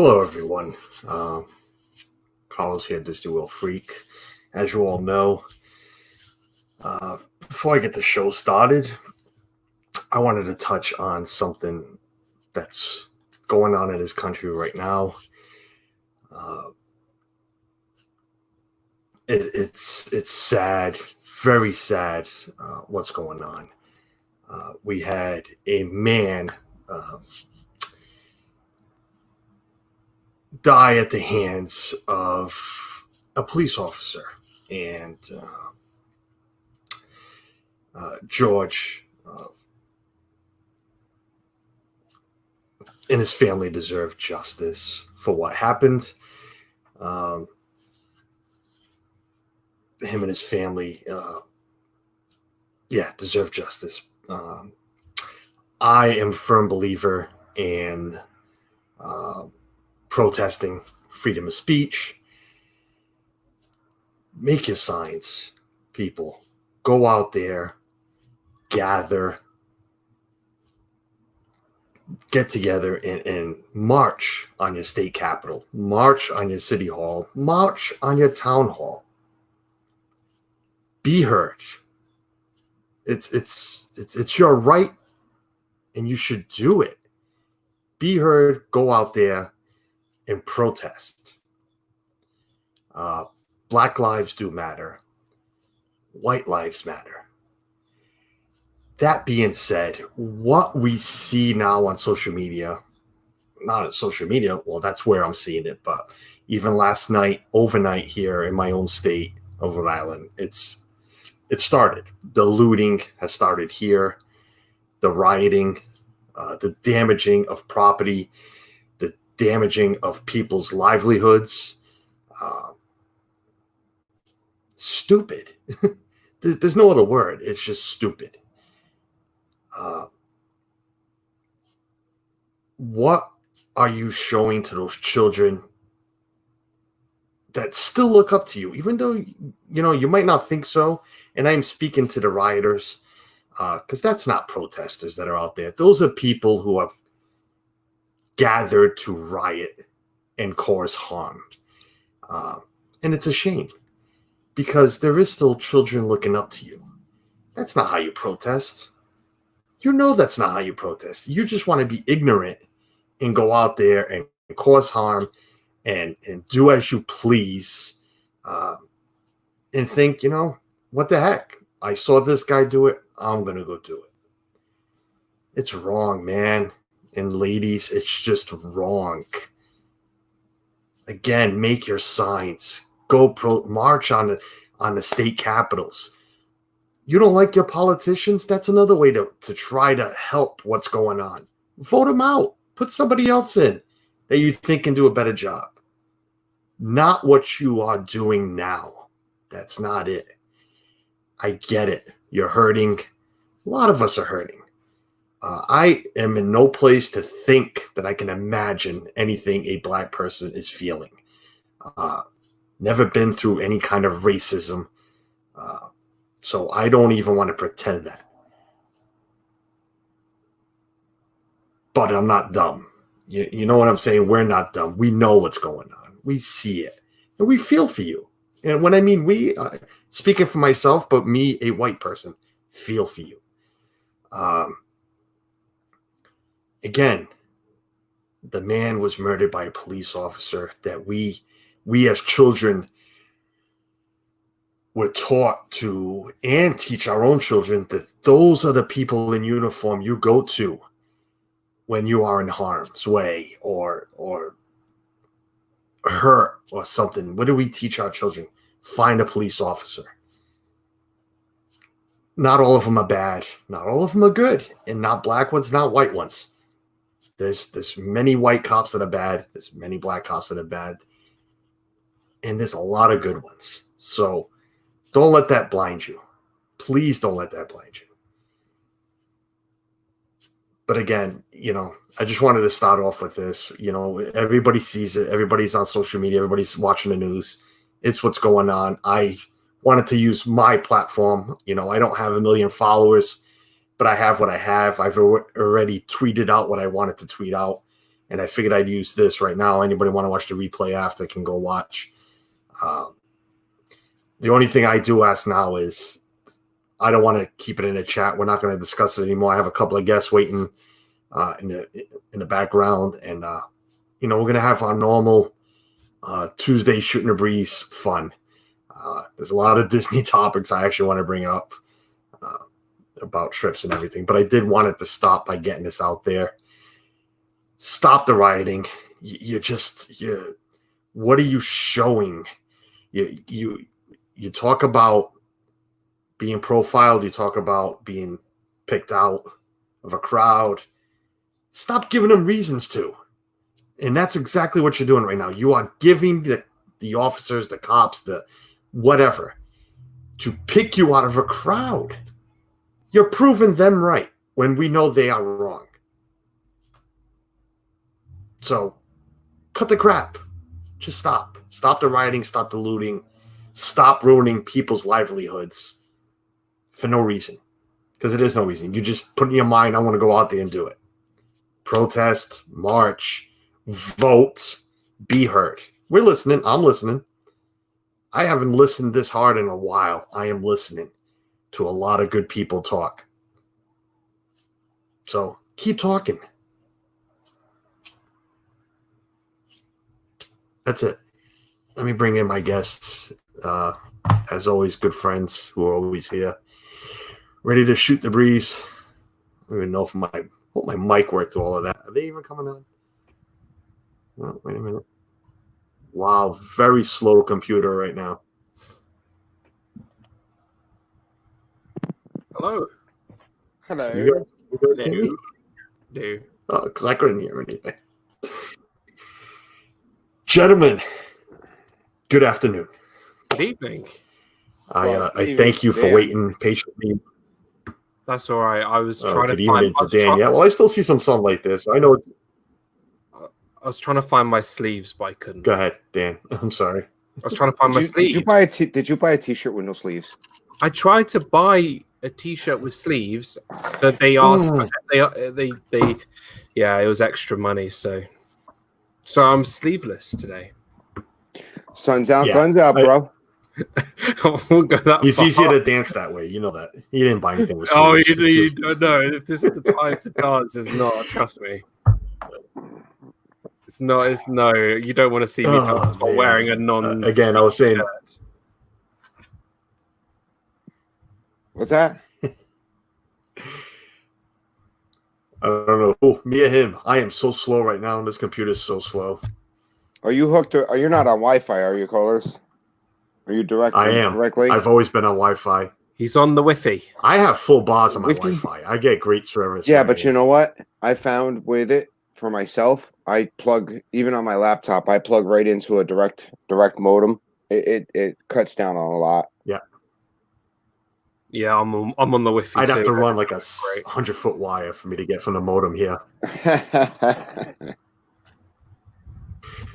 Hello, everyone. Uh, Carlos here, Disney World Freak. As you all know, before I get the show started, I wanted to touch on something that's going on in this country right now. Uh, it's sad, very sad, what's going on. We had a man die at the hands of a police officer, and George and his family deserve justice for what happened. Um, him and his family, deserve justice. I am a firm believer in uh, protesting, freedom of speech. Make your signs, people. Go out there, gather, get together and march on your state capitol, march on your city hall, march on your town hall. Be heard. It's your right, and you should do it. Be heard. Go out there and protest. Black lives do matter. White lives matter. That being said, what we see now on social media, not on social media, well, that's where I'm seeing it, but even last night, overnight here in my own state of Rhode Island, it started. The looting has started here, the rioting, the damaging of property, the damaging of people's livelihoods. Stupid. There's no other word. It's just stupid. What are you showing to those children that still look up to you, even though you might not think so? And I'm speaking to the rioters, because that's not protesters that are out there. Those are people who have gathered to riot and cause harm. And it's a shame, because there is still children looking up to you. That's not how you protest. You know that's not how you protest. You just want to be ignorant and go out there and cause harm and do as you please, and think, what the heck? I saw this guy do it. I'm going to go do it. It's wrong, man. And ladies, it's just wrong. Again, make your signs. Go march on the state capitals. You don't like your politicians? That's another way to try to help what's going on. Vote them out. Put somebody else in that you think can do a better job. Not what you are doing now. That's not it. I get it. You're hurting. A lot of us are hurting. I am in no place to think that I can imagine anything a black person is feeling. Never been through any kind of racism. So I don't even want to pretend that. But I'm not dumb. You know what I'm saying? We're not dumb. We know what's going on. We see it. And we feel for you. And when I mean we, speaking for myself, but me, a white person, feel for you. Again, the man was murdered by a police officer that we as children were taught to, and teach our own children, that those are the people in uniform you go to when you are in harm's way or hurt or something. What do we teach our children? Find a police officer. Not all of them are bad. Not all of them are good. And not black ones, not white ones. There's many white cops that are bad. There's many black cops that are bad. And there's a lot of good ones. So don't let that blind you. Please don't let that blind you. But again, I just wanted to start off with this. Everybody sees it. Everybody's on social media. Everybody's watching the news. It's what's going on. I wanted to use my platform. I don't have 1 million followers, but I have what I have. I've already tweeted out what I wanted to tweet out. and I figured I'd use this right now. Anybody want to watch the replay after can go watch. The only thing I do ask now is I don't want to keep it in a chat. We're not going to discuss it anymore. I have a couple of guests waiting in the background, and we're going to have our normal Tuesday shooting the breeze fun. There's a lot of Disney topics I actually want to bring up about trips and everything, but I did want it to stop by getting this out there. Stop the rioting. What are you showing? You talk about being profiled. You talk about being picked out of a crowd. Stop giving them reasons to. And that's exactly what you're doing right now. You are giving the officers, the cops, the whatever, to pick you out of a crowd. You're proving them right when we know they are wrong. So cut the crap. Just stop. Stop the rioting. Stop the looting. Stop ruining people's livelihoods for no reason. Because it is no reason. You just put in your mind, I want to go out there and do it. Protest, march, vote, be heard. We're listening. I'm listening. I haven't listened this hard in a while. I am listening to a lot of good people talk. So keep talking. That's it. Let me bring in my guests. As always, good friends who are always here. Ready to shoot the breeze. I don't even know if my mic worked through all of that. Are they even coming on? Oh, wait a minute. Wow, very slow computer right now. Hello. Hello. No. Oh, because I couldn't hear anything. Gentlemen, good afternoon. Good evening. I thank you for waiting patiently. That's all right. I was trying to good evening to Dan. Yeah, well, I still see some sunlight there, so I know it's. I was trying to find my sleeves, but I couldn't. Go ahead, Dan. I'm sorry. I was trying to find my sleeves. Did you buy a T-shirt with no sleeves? I tried to buy a T-shirt with sleeves, but they asked. It was extra money, so I'm sleeveless today. Sun's out, guns out, bro. It's easier to dance that way. You know that. You didn't buy anything with sleeves. You don't know. If this is the time to dance, it's not. Trust me. It's no. You don't want to see me dance while wearing a non. Again, I was saying. Shirt. What's that? I don't know. Oh, me or him. I am so slow right now, and this computer's so slow. Are you hooked? Are you not on Wi-Fi? Are you, callers? Are you direct? I am. Directly? I've always been on Wi-Fi. He's on the Wi-Fi. I have full bars on my Wi-Fi. I get great service. Yeah, but you know what? I found with it for myself, I plug even on my laptop. I plug right into a direct modem. It cuts down on a lot. Yeah. Yeah, I'm on the Wi-Fi. I'd have to run like a 100-foot wire for me to get from the modem here.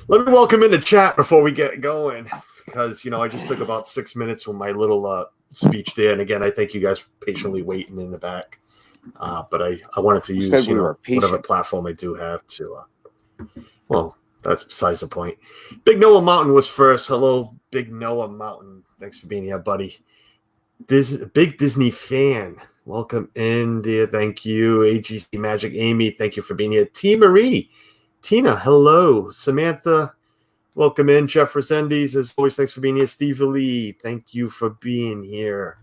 Let me welcome in the chat before we get going, because I just took about 6 minutes with my little speech there, and again, I thank you guys for patiently waiting in the back. But I wanted to use whatever platform I do have to. Well, that's besides the point. Big Noah Mountain was first. Hello, Big Noah Mountain. Thanks for being here, buddy. Big Disney fan. Welcome in, dear. Thank you. AGC Magic Amy, thank you for being here. T. Marie. Tina, hello. Samantha, welcome in. Jeff Resendiz, as always, thanks for being here. Steve Lee, thank you for being here.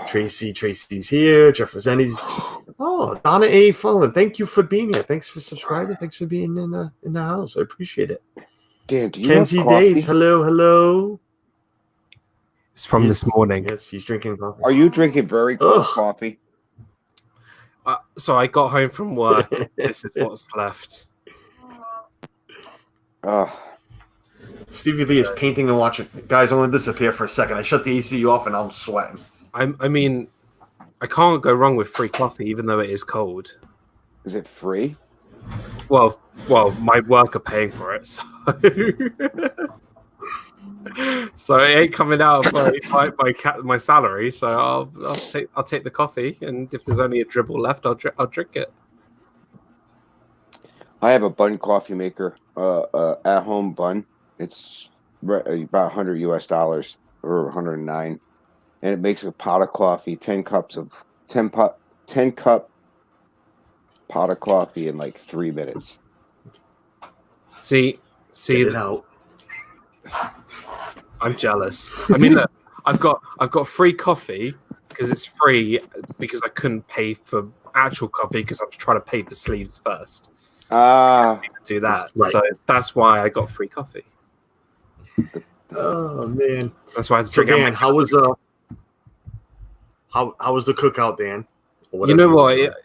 Tracy's here. Jeff Resendiz. Oh, Donna A. Fullen, thank you for being here. Thanks for subscribing. Thanks for being in the house. I appreciate it. Dan, do you Kenzie Dates, hello. It's from this morning. Yes, he's drinking coffee. Are you drinking very cold coffee? So I got home from work. This is what's left. Stevie Lee is painting and watching. Guys, I'm going to disappear for a second. I shut the AC off and I'm sweating. I mean, I can't go wrong with free coffee, even though it is cold. Is it free? Well, my work are paying for it, so so it ain't coming out of my salary. So I'll take the coffee, and if there's only a dribble left, I'll drink it. I have a bun coffee maker, at home bun. It's about $100 or 109, and it makes a pot of coffee, 10 cup pot of coffee in like 3 minutes. See, Get it out. I'm jealous. I mean, look, I've got free coffee because it's free because I couldn't pay for actual coffee because I was trying to pay for sleeves first. Do that, Right. so that's why I got free coffee. Oh man. That's why I had to So drink out Dan, my- how was the cookout, Dan? Or You know whatever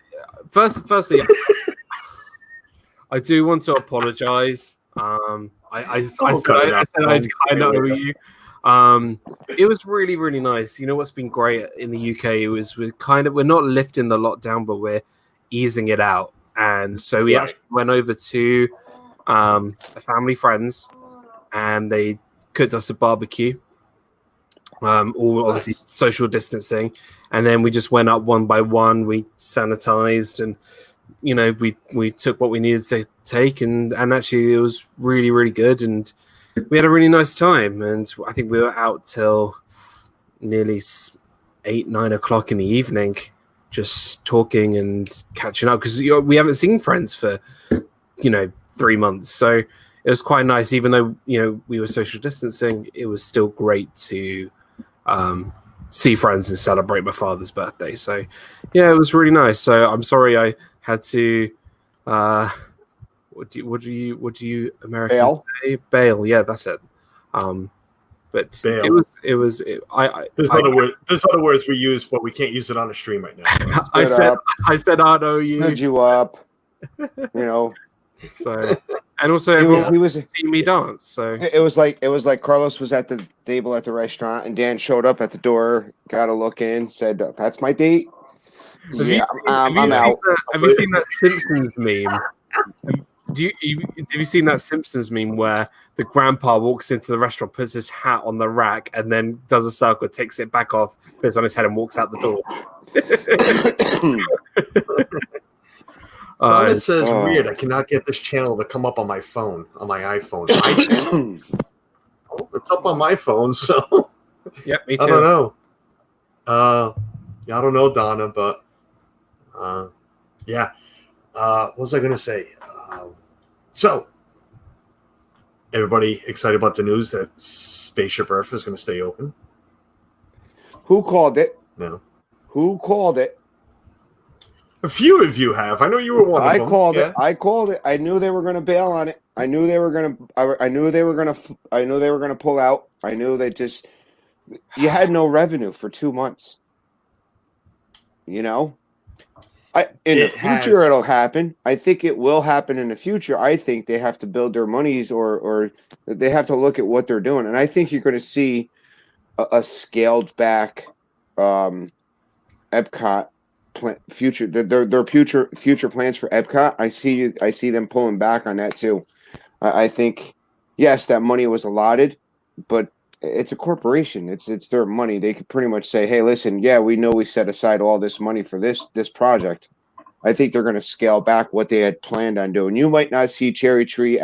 what? Firstly, I do want to apologize. I said I'd kind of owe you. It was really, really nice. You know what's been great in the UK is we're not lifting the lockdown, but we're easing it out. And so we actually went over to a family friends, and they cooked us a barbecue. All obviously social distancing, and then we just went up one by one. We sanitized, and we took what we needed to take, and actually it was really, really good, and we had a really nice time. And I think we were out till nearly 8-9 o'clock in the evening, just talking and catching up because we haven't seen friends for 3 months. So it was quite nice, even though we were social distancing. It was still great to see friends and celebrate my father's birthday. So yeah, it was really nice. So I'm sorry I had to what do you Americans say? Bail. Yeah, that's it. But Bail. There's other words we use, but we can't use it on the stream right now. I said I know you. Stood you up. So, and also everyone he was see me dance. So it was like Carlos was at the table at the restaurant, and Dan showed up at the door, got a look in, said, "That's my date." I'm out. Have you seen that Simpsons meme? Have you seen that Simpsons meme where the grandpa walks into the restaurant, puts his hat on the rack, and then does a circle, takes it back off, puts it on his head, and walks out the door? Donna says, weird, I cannot get this channel to come up on my phone, on my iPhone. It's up on my phone, so Yep, me too. I don't know. I don't know, Donna, but yeah. What was I going to say? So, everybody excited about the news that Spaceship Earth is going to stay open? Who called it? No. Who called it? A few of you have. I know you were one of them. I called it. I knew they were going to bail on it. I knew they were going to pull out. I knew you had no revenue for 2 months. In the future it'll happen. I think it will happen in the future. I think they have to build their monies or they have to look at what they're doing. And I think you're going to see a scaled back Epcot future plans for Epcot. I see them pulling back on that too. I think yes, that money was allotted, but it's a corporation. It's their money. They could pretty much say, "Hey, listen, yeah, we know we set aside all this money for this project." I think they're going to scale back what they had planned on doing. You might not see Cherry Tree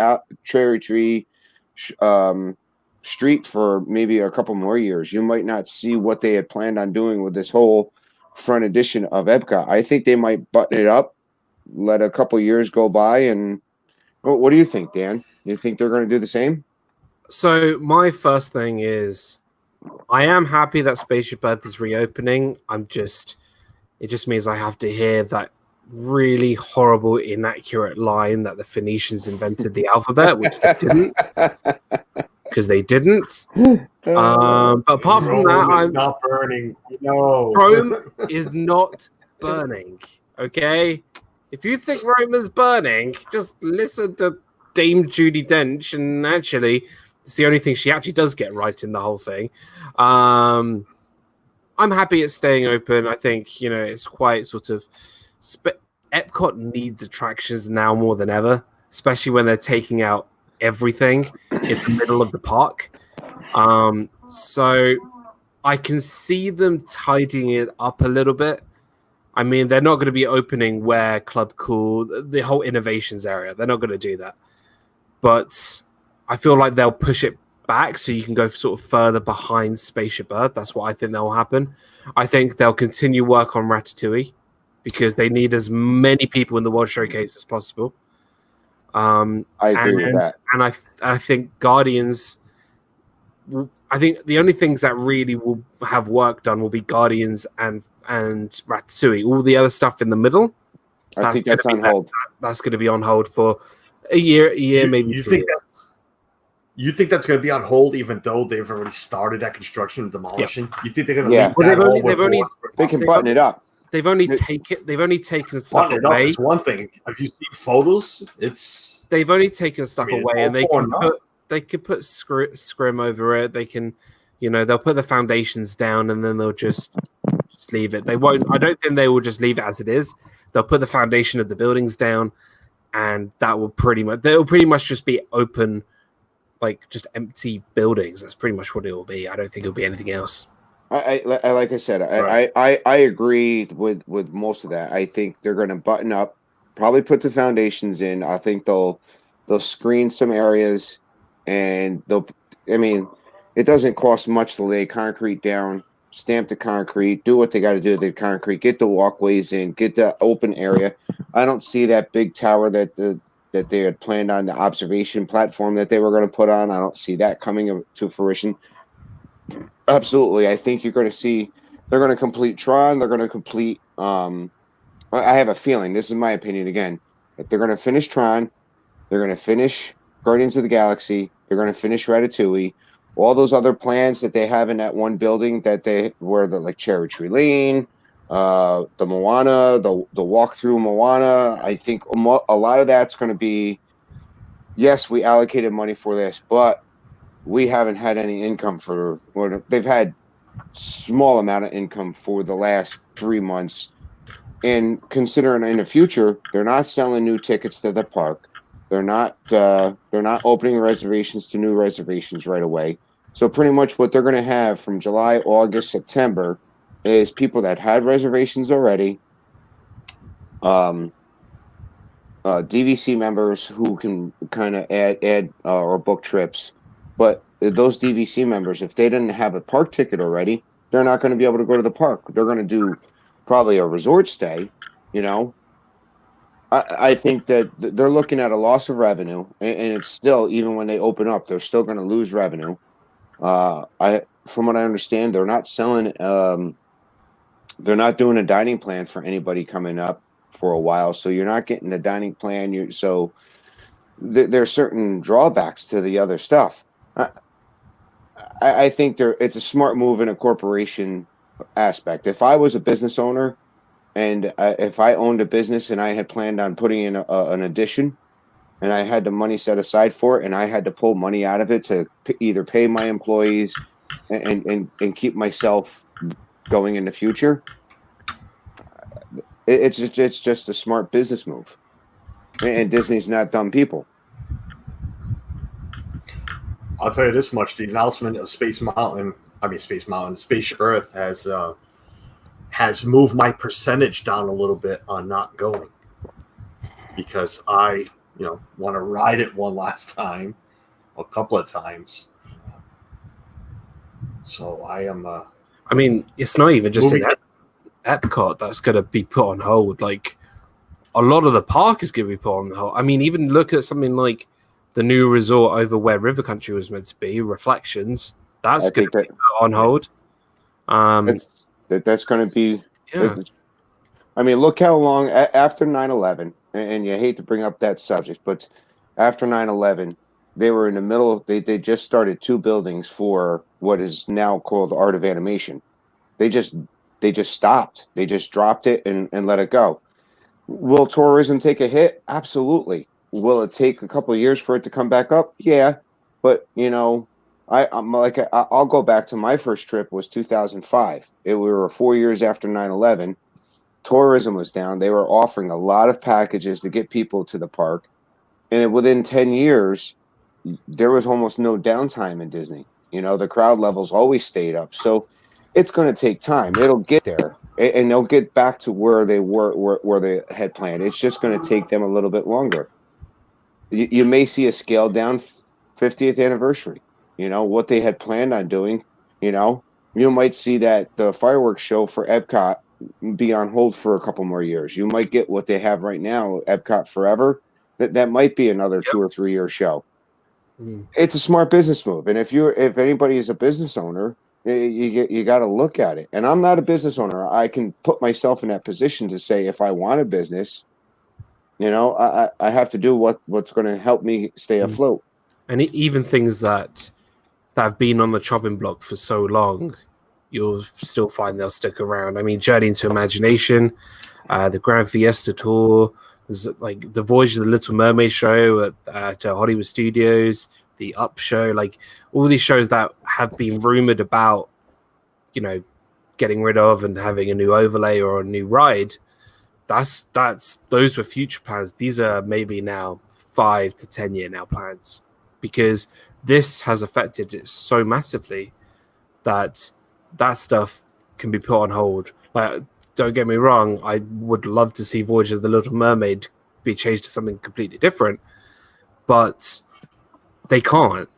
Street for maybe a couple more years. You might not see what they had planned on doing with this whole front edition of Epcot. I think they might button it up, let a couple years go by, and what do you think, Dan? You think they're going to do the same? So my first thing is, I am happy that Spaceship Earth is reopening. It just means I have to hear that really horrible, inaccurate line that the Phoenicians invented the alphabet, which they didn't, because they didn't. But apart from that, I'm not burning. No, Rome is not burning. Okay, if you think Rome is burning, just listen to Dame Judi Dench, and actually, it's the only thing she actually does get right in the whole thing. I'm happy it's staying open. I think it's quite sort of. Epcot needs attractions now more than ever, especially when they're taking out everything in the middle of the park. So I can see them tidying it up a little bit. I mean, they're not going to be opening where Club Cool, the whole innovations area. They're not going to do that. But I feel like they'll push it back so you can go sort of further behind Spaceship Earth. That's what I think will happen. I think they'll continue work on Ratatouille because they need as many people in the World Showcase as possible. I agree with that. And I think Guardians... I think the only things that really will have work done will be Guardians and Ratatouille. All the other stuff in the middle, I think that's on hold. That's going to be on hold for a year, maybe. You think that's going to be on hold, even though they've already started that construction and demolition? Yeah. You think they're going to leave that they can button it up. They've only taken stuff away. It's one thing. Have you seen photos? They've only taken stuff away, and they could put scrim over it. They can, they'll put the foundations down, and then they'll just leave it. They won't. I don't think they will just leave it as it is. They'll put the foundation of the buildings down, and they'll pretty much just be open, like just empty buildings. That's pretty much what it will be. I don't think it'll be anything else. I like I said, I agree with most of that. I think they're going to button up, probably put the foundations in. I think they'll screen some areas, and it doesn't cost much to lay concrete down, stamp the concrete, do what they got to do to the concrete, get the walkways in, get the open area. I don't see that big tower that they had planned on, the observation platform that they were going to put on. I don't see that coming to fruition. Absolutely. I think you're going to see they're going to complete Tron. They're going to complete I have a feeling, this is my opinion again, that they're going to finish Tron. They're going to finish Guardians of the Galaxy. They're going to finish Ratatouille. All those other plans that they have in that one building that they were like Cherry Tree Lane, the Moana, the walk through Moana. I think a lot of that's going to be, yes, we allocated money for this, but we haven't had any income they've had small amount of income for the last 3 months. And considering in the future, they're not selling new tickets to the park. They're not opening reservations to new reservations right away. So pretty much what they're going to have from July, August, September is people that had reservations already, DVC members who can kind of add or book trips. But those DVC members, if they didn't have a park ticket already, they're not going to be able to go to the park. They're going to do probably a resort stay, I think that they're looking at a loss of revenue, and it's still, even when they open up, they're still going to lose revenue. From what I understand, they're not selling, they're not doing a dining plan for anybody coming up for a while, so you're not getting the dining plan. So there are certain drawbacks to the other stuff. I think it's a smart move in a corporation aspect. If I was a business owner, and if I owned a business and I had planned on putting in an addition, and I had the money set aside for it, and I had to pull money out of it to either pay my employees and keep myself going in the future, it's just a smart business move. And Disney's not dumb people. I'll tell you this much: the announcement of Spaceship Earth has moved my percentage down a little bit on not going, because I, want to ride it one last time, a couple of times. So I am. I mean, it's not even just in Epcot that's going to be put on hold. Like, a lot of the park is going to be put on hold. I mean, even look at something like the new resort over where River Country was meant to be, Reflections. That's going to be put on hold. That's going to be. Yeah. I mean, look how long after 9/11, and you hate to bring up that subject, but after 9/11, they were in the middle. They just started 2 buildings for what is now called Art of Animation. They just stopped. They just dropped it and let it go. Will tourism take a hit? Absolutely. Will it take a couple of years for it to come back up? Yeah, but I'll go back to my first trip was 2005. We were 4 years after 9/11. Tourism was down. They were offering a lot of packages to get people to the park, and within 10 years, there was almost no downtime in Disney. The crowd levels always stayed up. So it's going to take time. It'll get there, and they'll get back to where they were, where they had planned. It's just going to take them a little bit longer. You may see a scaled down 50th anniversary. You know what they had planned on doing. You know, you might see that the fireworks show for Epcot be on hold for a couple more years. You might get what they have right now, Epcot Forever. That might be another 2 or 3 year show. It's a smart business move, and if anybody is a business owner, you got to look at it. And I'm not a business owner. I can put myself in that position to say if I want a business, you know, I have to do what's going to help me stay afloat. And even things that have been on the chopping block for so long, you'll still find they'll stick around. I mean, Journey into Imagination, the Grand Fiesta Tour, there's like the Voyage of the Little Mermaid show at Hollywood Studios, the Up show, like all these shows that have been rumored about, you know, getting rid of and having a new overlay or a new ride. Those were future plans. These are maybe now 5 to 10 year now plans, because this has affected it so massively that stuff can be put on hold. Like, don't get me wrong, I would love to see Voyage of the Little Mermaid be changed to something completely different, but they can't.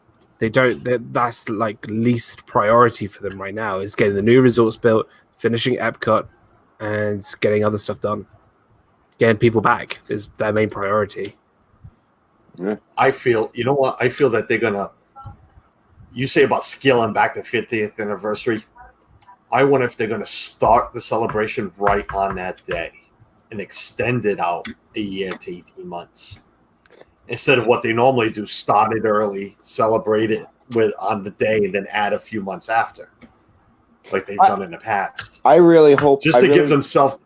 They don't. That's like least priority for them right now is getting the new resorts built, finishing Epcot, and getting other stuff done. Getting people back is their main priority. Yeah. I feel that they're gonna. You say about scaling back the 50th anniversary. I wonder if they're gonna start the celebration right on that day and extend it out a year to 18 months. Instead of what they normally do, start it early, celebrate it on the day, and then add a few months after, like they've done in the past. I really hope give themselves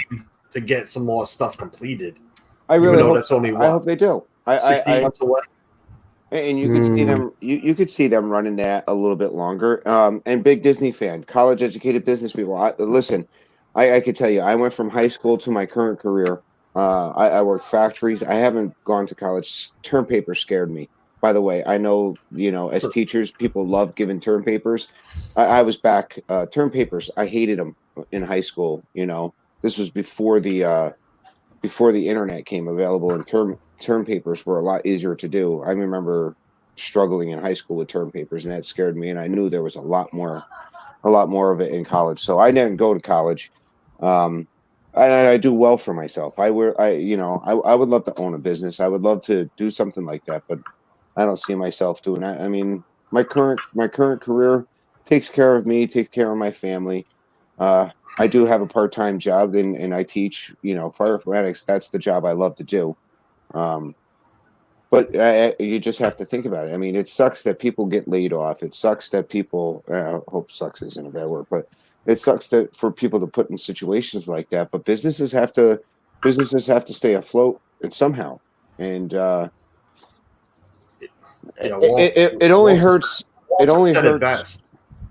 time to get some more stuff completed. I really hope that's only I hope they do. 16 months away. And you could see them. You could see them running that a little bit longer. And big Disney fan, college educated business people. Listen, I could tell you, I went from high school to my current career. I worked factories. I haven't gone to college. Term paper scared me. By the way, I know, as teachers, people love giving term papers. I was back. Term papers, I hated them in high school. This was before the internet came available, and term papers were a lot easier to do. I remember struggling in high school with term papers, and that scared me. And I knew there was a lot more of it in college. So I didn't go to college. I do well for myself. I would love to own a business. I would love to do something like that, but I don't see myself doing that. I mean, my current career takes care of me, takes care of my family. I do have a part-time job and I teach, fire informatics. That's the job I love to do. But you just have to think about it. I mean, it sucks that people get laid off. It sucks that people, I hope sucks isn't a bad word, but it sucks that for people to put in situations like that. But businesses have to stay afloat and somehow. And it only hurts. It only hurts.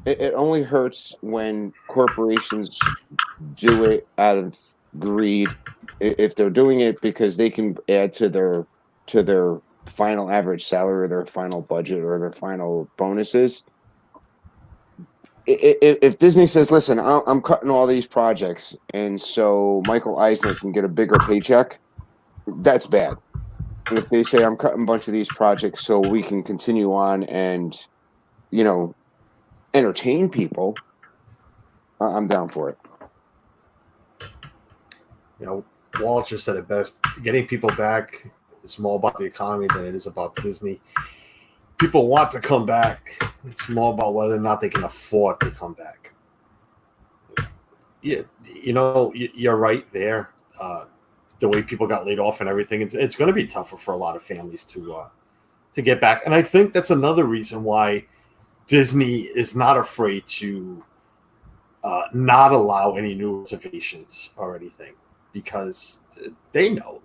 It only hurts when corporations do it out of greed. If they're doing it because they can add to their final average salary or their final budget or their final bonuses. If Disney says, listen, I'm cutting all these projects, and so Michael Eisner can get a bigger paycheck, that's bad. If they say, I'm cutting a bunch of these projects so we can continue on and, entertain people, I'm down for it. Walt just said it best. Getting people back is more about the economy than it is about Disney. People want to come back. It's more about whether or not they can afford to come back. Yeah, you're right there. The way people got laid off and everything, it's going to be tougher for a lot of families to get back. And I think that's another reason why Disney is not afraid to not allow any new reservations or anything, because they know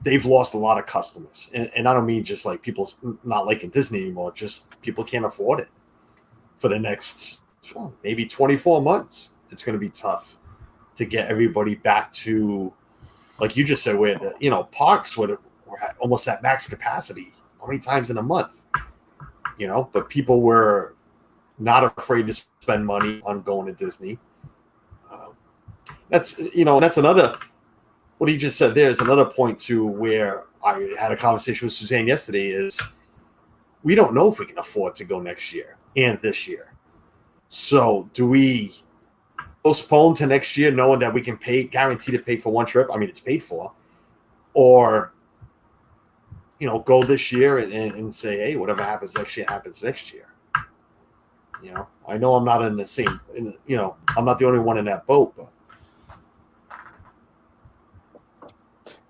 they've lost a lot of customers. And I don't mean just like people not liking Disney anymore, just people can't afford it for the next maybe 24 months. It's going to be tough to get everybody back to, like you just said, where parks were almost at max capacity. How many times in a month? But people were not afraid to spend money on going to Disney. That's another. What he just said there is another point too, where I had a conversation with Suzanne yesterday. Is we don't know if we can afford to go next year and this year. So do we postpone to next year, knowing that we can guarantee to pay for one trip? I mean, it's paid for, or go this year and say, hey, whatever happens next year happens next year. I know I'm not in the same. I'm not the only one in that boat, but.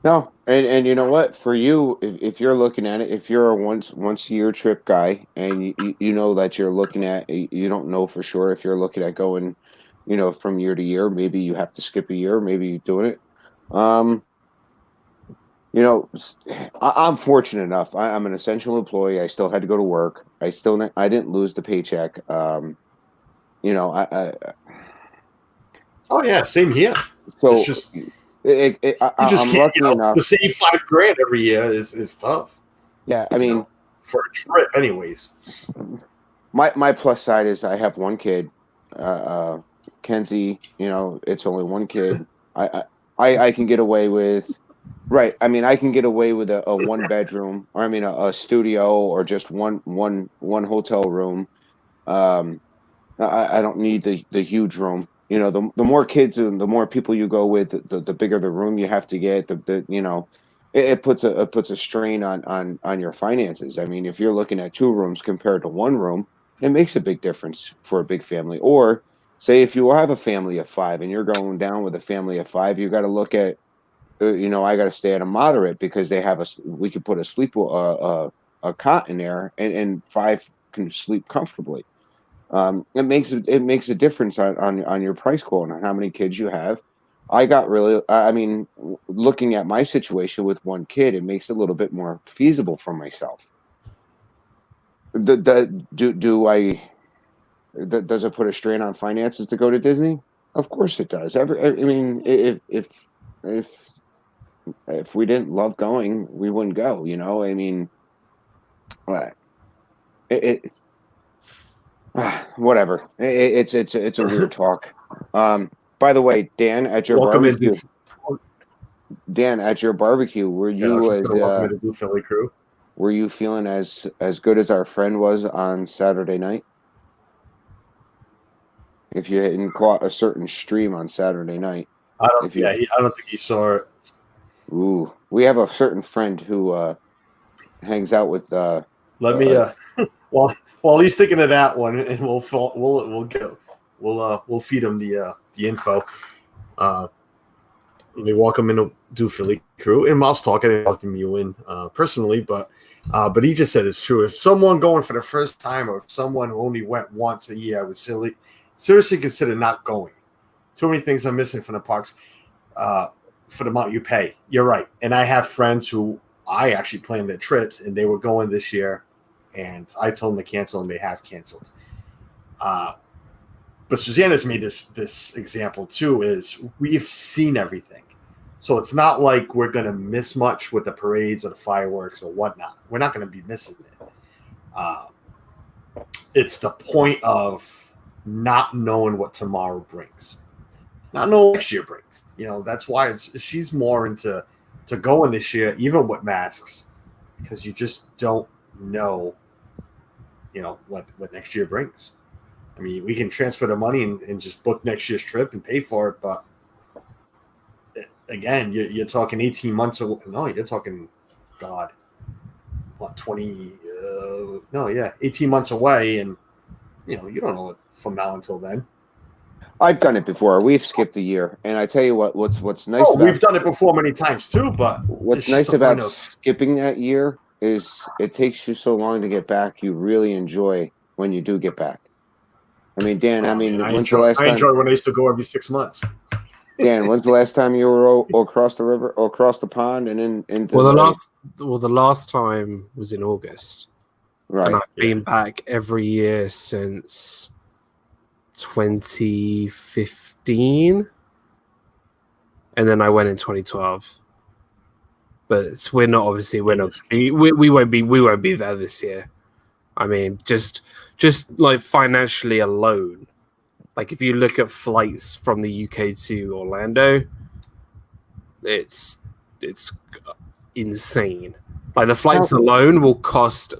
No, and you know what? For you, if you're looking at it, if you're a once a year trip guy, and you know that you're looking at, you don't know for sure if you're looking at going, from year to year. Maybe you have to skip a year. Maybe you're doing it. I'm fortunate enough. I'm an essential employee. I still had to go to work. I didn't lose the paycheck. I Oh yeah, same here. so It's just. I'm can't, lucky enough to save $5,000 every year is tough. Yeah, I mean, for a trip, anyways. My plus side is I have one kid, Kenzie. It's only one kid. I can get away with, right? I mean, I can get away with a 1-bedroom, or a studio, or just one hotel room. I don't need the huge room. The more kids and the more people you go with, the bigger the room you have to get. It puts a strain on your finances. I mean, if you're looking at 2 rooms compared to 1 room, it makes a big difference for a big family. Or say if you have a family of 5 and you're going down with a family of 5, you got to look at, I got to stay at a moderate, because we could put a cot in there, and 5 can sleep comfortably. It makes a difference on your price quote and on how many kids you have. Looking at my situation with 1 kid, it makes it a little bit more feasible for myself. Does it put a strain on finances to go to Disney? Of course it does. If we didn't love going, we wouldn't go. It's whatever. It's a weird talk. By the way, Dan, at your barbecue. Dan, at your barbecue, were you welcome to the Philly crew? Were you feeling as good as our friend was on Saturday night? If you hadn't caught a certain stream on Saturday night, I don't think he saw it. Ooh, we have a certain friend who hangs out with. Let me. While he's thinking of that one, and we'll feed him the info. They welcome in to Philly crew, and Miles talking and welcome you in personally, but he just said it's true. If someone going for the first time, or if someone who only went once a year, I would seriously consider not going. Too many things are missing from the parks for the amount you pay. You're right, and I have friends who I actually planned their trips, and they were going this year, and I told them to cancel, and they have canceled. But Susanna's made this example too. Is we've seen everything. So it's not like we're going to miss much with the parades or the fireworks or whatnot. We're not going to be missing it. It's the point of not knowing what tomorrow brings, not knowing what next year brings. That's why she's more into going this year, even with masks, because you just don't know, what next year brings. I mean, we can transfer the money and just book next year's trip and pay for it, but again, you're talking 18 months away. No, you're talking, God, what, 18 months away, and you don't know it from now until then. I've done it before. We've skipped a year, and I tell you what's nice. We've done it before many times too, but what's nice about skipping that year is it takes you so long to get back. You really enjoy when you do get back. I mean, Dan. I enjoy when I used to go every 6 months. Dan, when's the last time you were across the river, or across the pond, and into? The last time was in August, right? And I've been back every year since 2015, and then I went in 2012. But we won't be there this year. I mean, just like financially alone, like if you look at flights from the UK to Orlando, it's insane. Like the flights alone will cost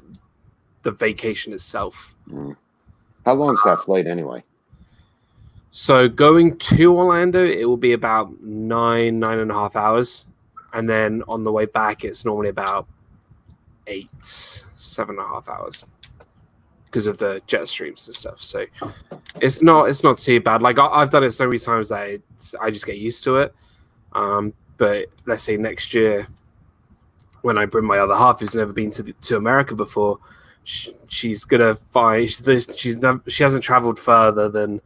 the vacation itself. How long is that flight anyway? So going to Orlando, it will be about 9.5 hours. And then on the way back, it's normally about 7.5 hours because of the jet streams and stuff. So it's not too bad. Like I've done it so many times that I just get used to it. But let's say next year, when I bring my other half, who's never been to America before, she's gonna find she hasn't traveled further than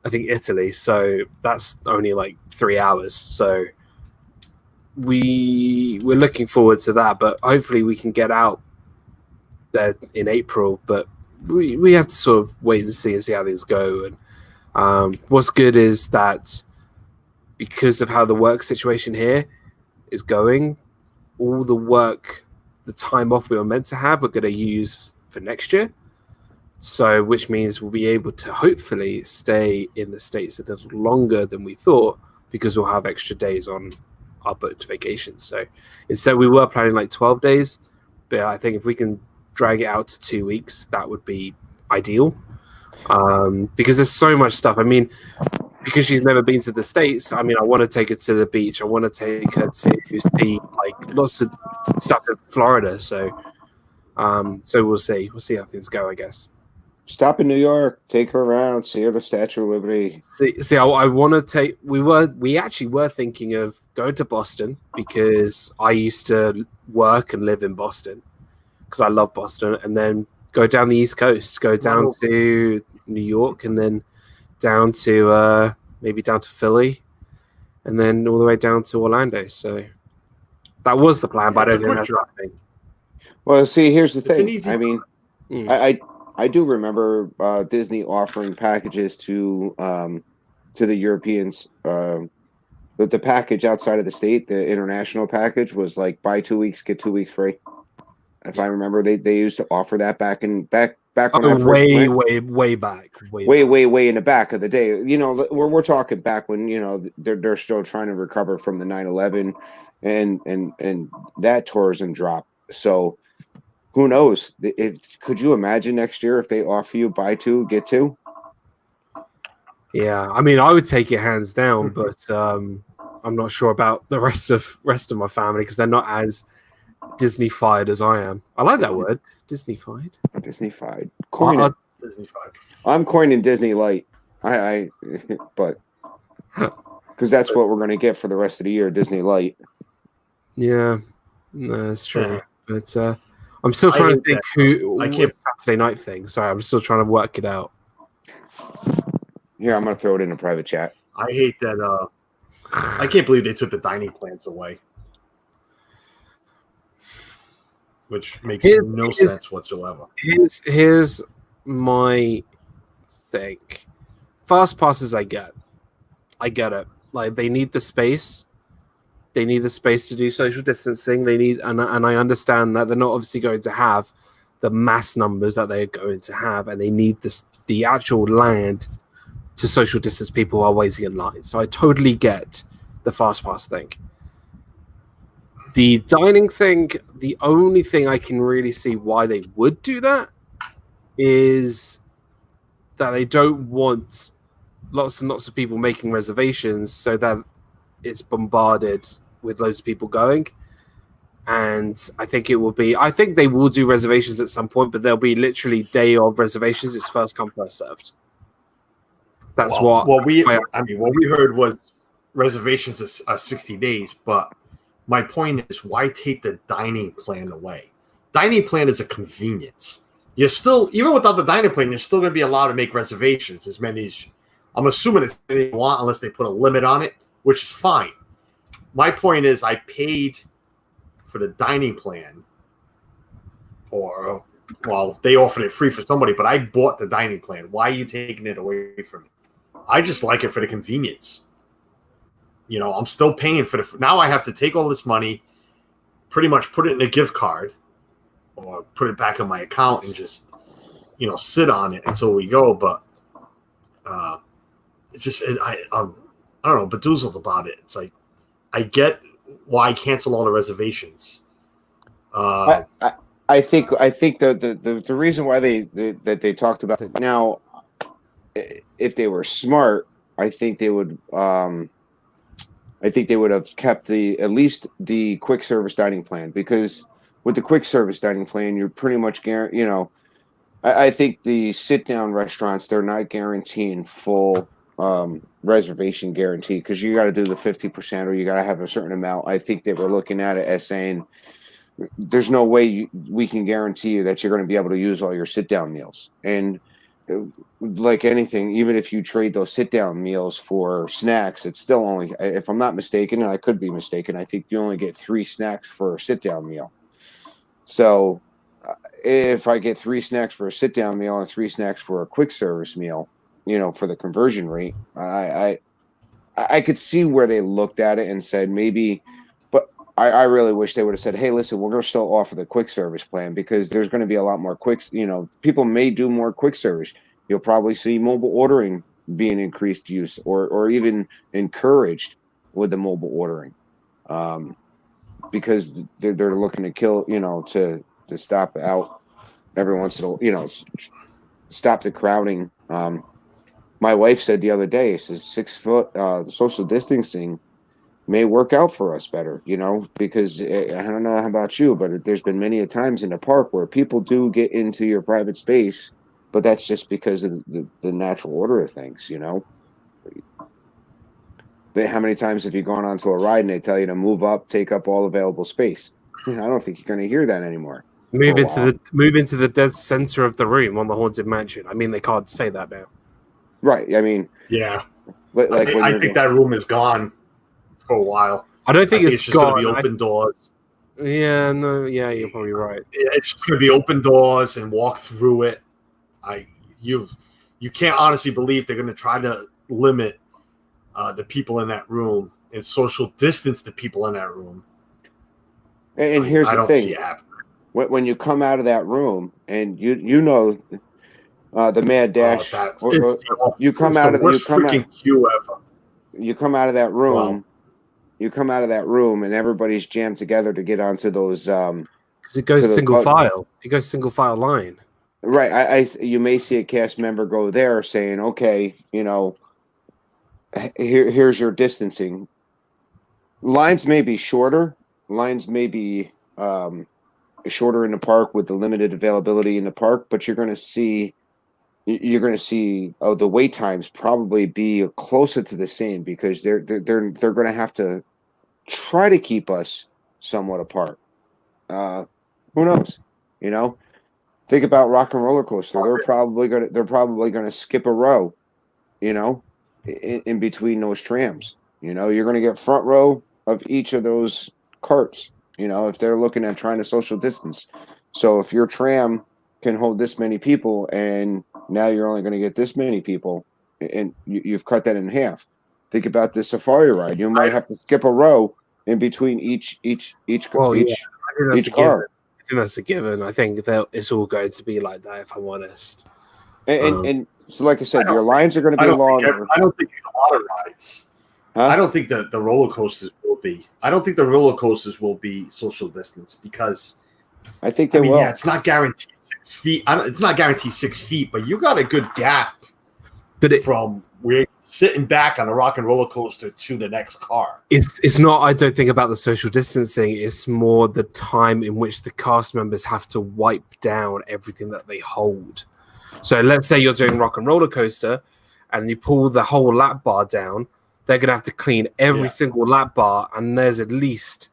I think Italy. So that's only like 3 hours. So we're looking forward to that, but hopefully we can get out there in April. But we have to sort of wait and see how things go. And what's good is that because of how the work situation here is going, all the time off we were meant to have, we're going to use for next year. So, which means we'll be able to hopefully stay in the States a little longer than we thought, because we'll have extra days on our booked vacation. So instead we were planning like 12 days, but I think if we can drag it out to 2 weeks, that would be ideal. Because there's so much stuff. I mean, because she's never been to the States, I mean, I want to take her to the beach. I want to take her to see like lots of stuff in Florida. So we'll see how things go, I guess. Stop in New York, take her around, see her the Statue of Liberty. See, I want to take. We actually were thinking of going to Boston because I used to work and live in Boston because I love Boston, and then go down the East Coast, go down to New York, and then down to maybe down to Philly, and then all the way down to Orlando. So that was the plan, but I don't think that's happening. Well, see, here's the thing. I mean, I do remember Disney offering packages to the Europeans. The package outside of the state, the international package, was like buy 2 weeks, get 2 weeks free. If I remember, they used to offer that back when I first went. way back, way in the back of the day. You know, we're talking back when, you know, they're still trying to recover from the 9/11 and that tourism drop. So who knows? Could you imagine next year if they offer you buy 2 get 2? Yeah, I mean, I would take it hands down, but I'm not sure about the rest of my family because they're not as Disney-fied as I am. I like that word, Disney-fied. Disney-fied. Disney-fied. I'm coining Disney Light. But because that's what we're going to get for the rest of the year, Disney Light. Yeah, no, that's true. Yeah. But I'm still trying to think what Saturday night thing. Sorry, I'm still trying to work it out. Here, I'm going to throw it in a private chat. I hate that. I can't believe they took the dining plans away, which makes no sense whatsoever. Here's my thing. Fast passes, I get it. Like they need the space. They need the space to do social distancing. They need, and I understand that they're not obviously going to have the mass numbers that they're going to have, and they need the actual land to social distance people while waiting in line. So I totally get the fast pass thing. The dining thing, the only thing I can really see why they would do that is that they don't want lots and lots of people making reservations so that it's bombarded with loads of people going. And I think they will do reservations at some point, but there'll be literally day of reservations. It's first come, first served. That's what we heard was reservations are 60 days, but my point is, why take the dining plan away? Dining plan is a convenience. You're still, even without the dining plan, you're still going to be allowed to make reservations as many as I'm assuming as many you want, unless they put a limit on it, which is fine. My point is, I paid for the dining plan, they offered it free for somebody, but I bought the dining plan. Why are you taking it away from me? I just like it for the convenience. You know, I'm still paying for now I have to take all this money, pretty much put it in a gift card or put it back on my account and just, sit on it until we go. But it's just, I'm I don't know, bedoozled about it. It's like, I get why I cancel all the reservations. I think the reason why they talked about it now, if they were smart, I think they would have kept at least the quick service dining plan, because with the quick service dining plan, you're pretty much guaranteed. I think the sit down restaurants, they're not guaranteeing full reservation guarantee, because you got to do the 50% or you got to have a certain amount. I think they were looking at it as saying, there's no way we can guarantee you that you're going to be able to use all your sit down meals. And like anything, even if you trade those sit down meals for snacks, it's still only, if I'm not mistaken, and I could be mistaken, I think you only get 3 snacks for a sit down meal. So if I get 3 snacks for a sit down meal and 3 snacks for a quick service meal, for the conversion rate, I could see where they looked at it and said maybe, but I really wish they would have said, hey, listen, we're going to still offer the quick service plan, because there's going to be a lot more people may do more quick service. You'll probably see mobile ordering being increased use or even encouraged with the mobile ordering, because they're looking to kill, to stop out every once in a while, stop the crowding. My wife said the other day, says 6 foot, the social distancing may work out for us better, because I don't know how about you, but there's been many a times in the park where people do get into your private space, but that's just because of the natural order of things, How many times have you gone onto a ride and they tell you to move up, take up all available space? I don't think you're going to hear that anymore. Move into the dead center of the room on the Haunted Mansion. I mean, they can't say that now. Right. I mean, yeah. I think that room is gone for a while. I don't think it's just going to be open doors. Yeah, no, yeah, you're probably right. It's just going to be open doors and walk through it. You can't honestly believe they're going to try to limit the people in that room and social distance the people in that room. And here's the thing: see it happening. When you come out of that room and the mad dash, you come out of that room. Wow. You come out of that room and everybody's jammed together to get onto those. Because it goes single file. It goes single file line. Right. You may see a cast member go there saying, okay, here's your distancing. Lines may be shorter. Lines may be shorter in the park with the limited availability in the park, but you're going to see the wait times probably be closer to the same, because they're going to have to try to keep us somewhat apart. Who knows? Think about Rock and Roller Coaster. They're probably going to skip a row, in between those trams. You're going to get front row of each of those carts, if they're looking at trying to social distance. So if your tram can hold this many people and now you're only going to get this many people, and you've cut that in half. Think about the safari ride. You might have to skip a row in between each car. I think that's a given. I think that it's all going to be like that, if I'm honest. And so, like I said, your lines are going to be longer. I don't think a lot of rides. Huh? I don't think the roller coasters will be. I don't think the roller coasters will be social distance, because I think they will. Yeah, it's not guaranteed 6 feet. It's not guaranteed 6 feet, but you got a good gap. From where you're sitting back on a rock and roller coaster to the next car. It's not, I don't think, about the social distancing. It's more the time in which the cast members have to wipe down everything that they hold. So let's say you're doing rock and roller coaster and you pull the whole lap bar down. They're going to have to clean every single lap bar. And there's at least,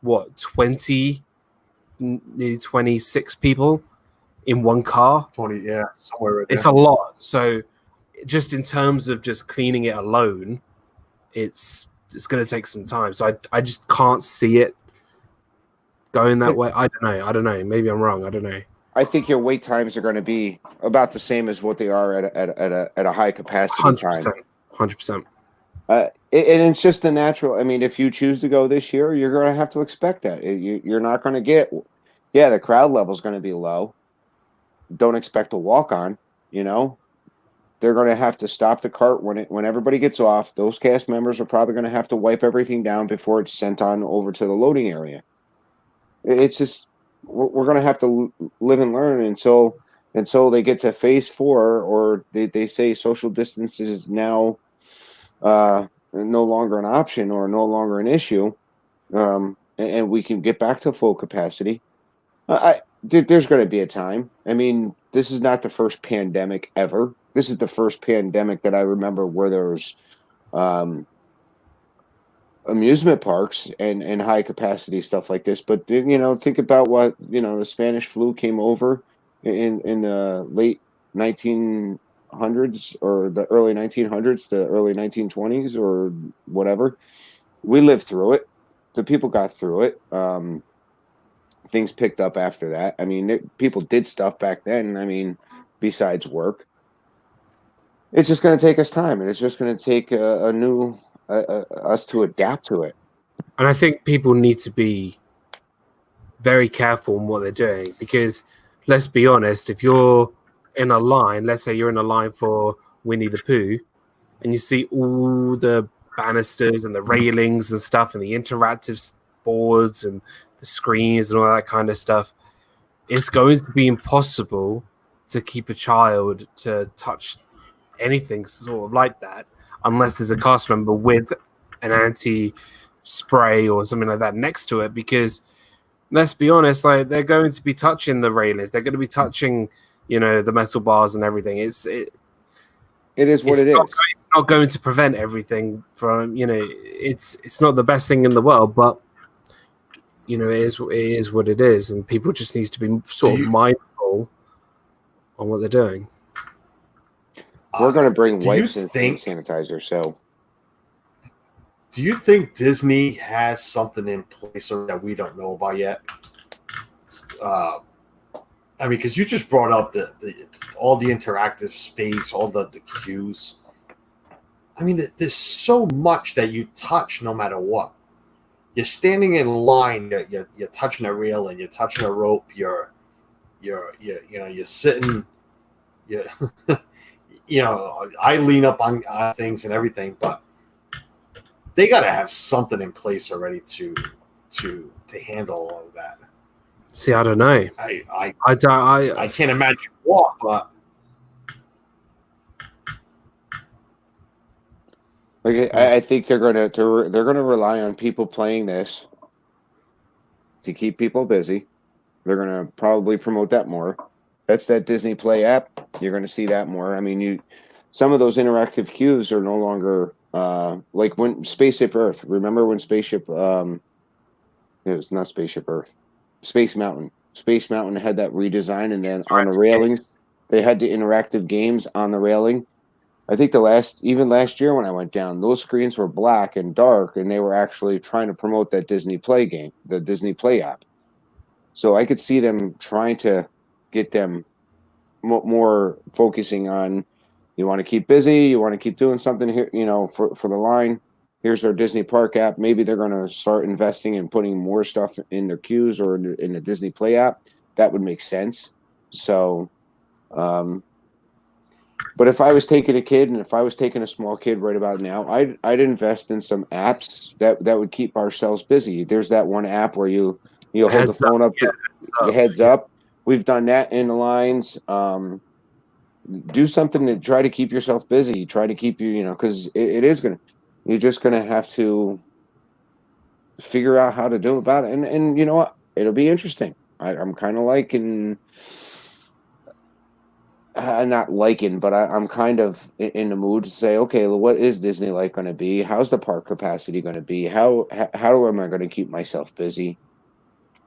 26 people in one car? 20, yeah. Somewhere right there. It's a lot. So just in terms of just cleaning it alone, it's going to take some time. So I just can't see it going that way. I don't know. Maybe I'm wrong. I don't know. I think your wait times are going to be about the same as what they are at a high capacity 100%, time. 100%. And it's just the natural. I mean, if you choose to go this year, you're going to have to expect that. You're not going to get yeah, the crowd level is going to be low. Don't expect a walk on. They're going to have to stop the cart when everybody gets off. Those cast members are probably going to have to wipe everything down before it's sent on over to the loading area. It's just we're going to have to live and learn until they get to phase 4, or they say social distance is now no longer an option or no longer an issue, and we can get back to full capacity. There's going to be a time. I mean, this is not the first pandemic ever. This is the first pandemic that I remember where there was amusement parks and high capacity stuff like this. But think about what the Spanish flu came over in the late 1900s or the early 1900s, the early 1920s or whatever. We lived through it. The people got through it. Things picked up after that. I mean, people did stuff back then. I mean, besides work. It's just going to take us time, and it's just going to take us to adapt to it. And I think people need to be very careful in what they're doing, because let's be honest, if you're in a line, let's say you're in a line for Winnie the Pooh, and you see all the banisters and the railings and stuff and the interactive boards and the screens and all that kind of stuff, it's going to be impossible to keep a child to touch anything sort of like that unless there's a cast member with an anti-spray or something like that next to it, because let's be honest, like, they're going to be touching the railings, they're going to be touching the metal bars and everything. It is what it is. It's not going to prevent everything from it's not the best thing in the world, but it is what it is, and people just need to be sort of mindful on what they're doing. We're going to bring wipes and sanitizer. So, do you think Disney has something in place that we don't know about yet? I mean, because you just brought up all the interactive space, all the cues. I mean, there's so much that you touch no matter what. You're standing in line, you're touching a rail and you're touching a rope. You're sitting. I lean up on things and everything, but they got to have something in place already to handle all of that. See, I don't know. I can't imagine what, but I think they're going to rely on people playing this to keep people busy. They're going to probably promote that more. That's that Disney Play app. You're going to see that more. I mean, some of those interactive cues are no longer like when Spaceship Earth. Remember when Spaceship? It was not Spaceship Earth. Space Mountain. Space Mountain had that redesign, and then on the railings, they had the interactive games on the railing. I think last year when I went down, those screens were black and dark, and they were actually trying to promote that Disney Play game, the Disney Play app. So I could see them trying to get them more focusing on, you want to keep busy, you want to keep doing something here, for the line. Here's our Disney Park app. Maybe they're going to start investing and putting more stuff in their queues or in the Disney Play app. That would make sense. So, but if I was taking a kid and if I was taking a small kid right about now, I'd invest in some apps that would keep ourselves busy. There's that one app where you hold the phone up, your heads up. We've done that in the lines. Do something to try to keep yourself busy. Try to keep you, because you're just going to have to figure out how to do about it. And you know what? It'll be interesting. I'm kind of liking, not liking, but I'm kind of in the mood to say, okay, what is Disney like going to be? How's the park capacity going to be? How am I going to keep myself busy?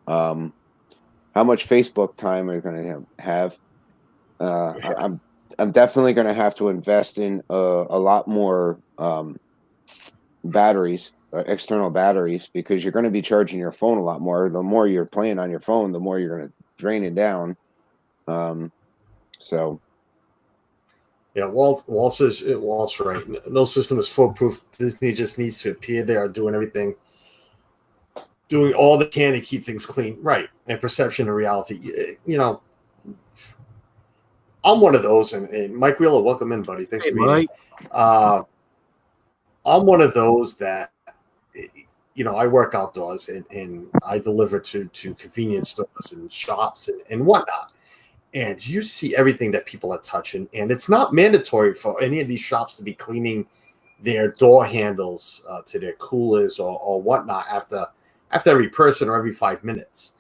How much Facebook time are you going to have? I'm definitely going to have to invest in a lot more batteries, external batteries, because you're going to be charging your phone a lot more. The more you're playing on your phone, the more you're going to drain it down. So, yeah, Walt's right. No system is foolproof. Disney just needs to appear they are doing everything doing all they can to keep things clean, right? And perception and reality. You know, I'm one of those, and Mike Wheeler, welcome in, buddy. Thanks for being here. I'm one of those that, you know, I work outdoors and I deliver to convenience stores and shops and whatnot. And you see everything that people are touching. And it's not mandatory for any of these shops to be cleaning their door handles to their coolers or whatnot after every person or every 5 minutes.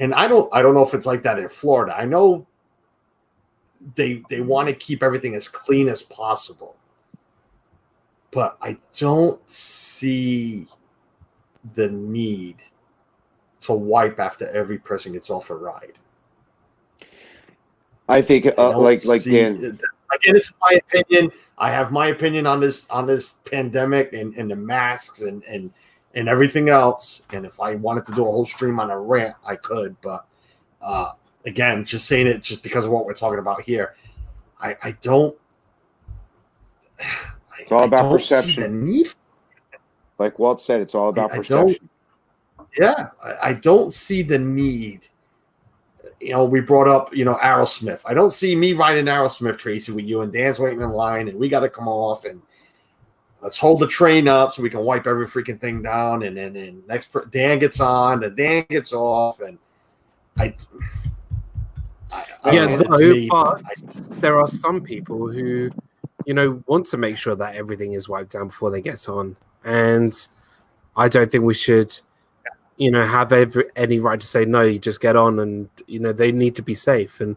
And I don't know if it's like that in Florida. I know they want to keep everything as clean as possible. But I don't see the need to wipe after every person gets off a ride. I think, like Dan. Again, this is my opinion. I have my opinion on this pandemic and the masks and everything else. And if I wanted to do a whole stream on a rant, I could. But again, just saying it just because of what we're talking about here, I don't. It's all about perception. See the need. Like Walt said, it's all about perception. I don't see the need. You know, we brought up, you know, Aerosmith. I don't see me riding Aerosmith, Tracy, with you, and Dan's waiting in line, and we got to come off, and let's hold the train up so we can wipe every freaking thing down, and then Dan gets on, and Dan gets off, and there are some people who, you know, want to make sure that everything is wiped down before they get on. And I don't think we should, you know, have any right to say, no, you just get on, and, you know, they need to be safe. And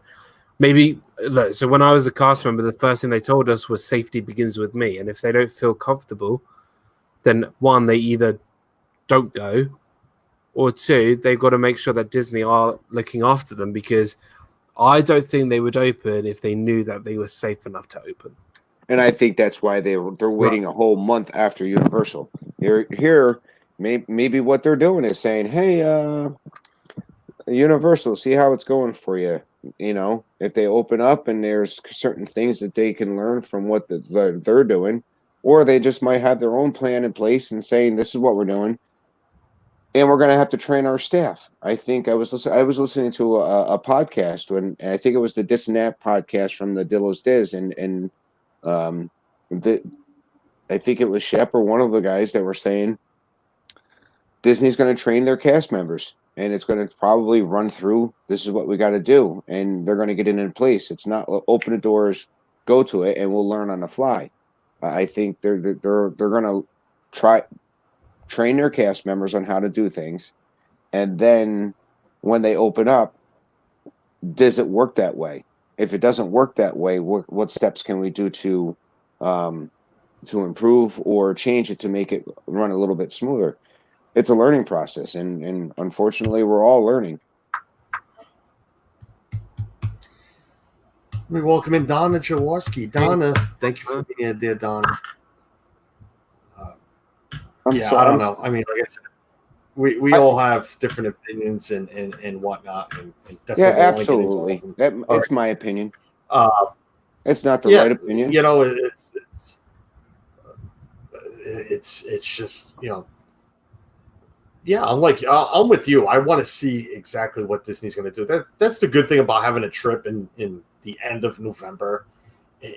maybe, look, so when I was a cast member, the first thing they told us was safety begins with me. And if they don't feel comfortable, then one, they either don't go, or two, they've got to make sure that Disney are looking after them, because I don't think they would open if they knew that they were safe enough to open. And I think that's why they're waiting a whole month after Universal. Here, maybe what they're doing is saying, "Hey, Universal, see how it's going for you." You know, if they open up and there's certain things that they can learn from what they're doing, or they just might have their own plan in place and saying, "This is what we're doing," and we're going to have to train our staff. I think I was listening to a podcast and I think it was the Dis and That podcast from the Dillos Diz, and I think it was Shep or one of the guys that were saying Disney's going to train their cast members, and it's going to probably run through, this is what we got to do, and they're going to get it in place. It's not open the doors, go to it, and we'll learn on the fly. I think they're going to train their cast members on how to do things, and then when they open up, does it work that way? If it doesn't work that way, what steps can we do to improve or change it to make it run a little bit smoother? It's a learning process, and unfortunately, we're all learning. We welcome in Donna Jaworski. Donna, thank you for being there, Donna. I don't know. I mean, like I said, we all have different opinions and whatnot, and definitely absolutely. It's my opinion. It's not the right opinion. You know, it's just, you know. Yeah, I'm with you. I want to see exactly what Disney's going to do. That's the good thing about having a trip in the end of November.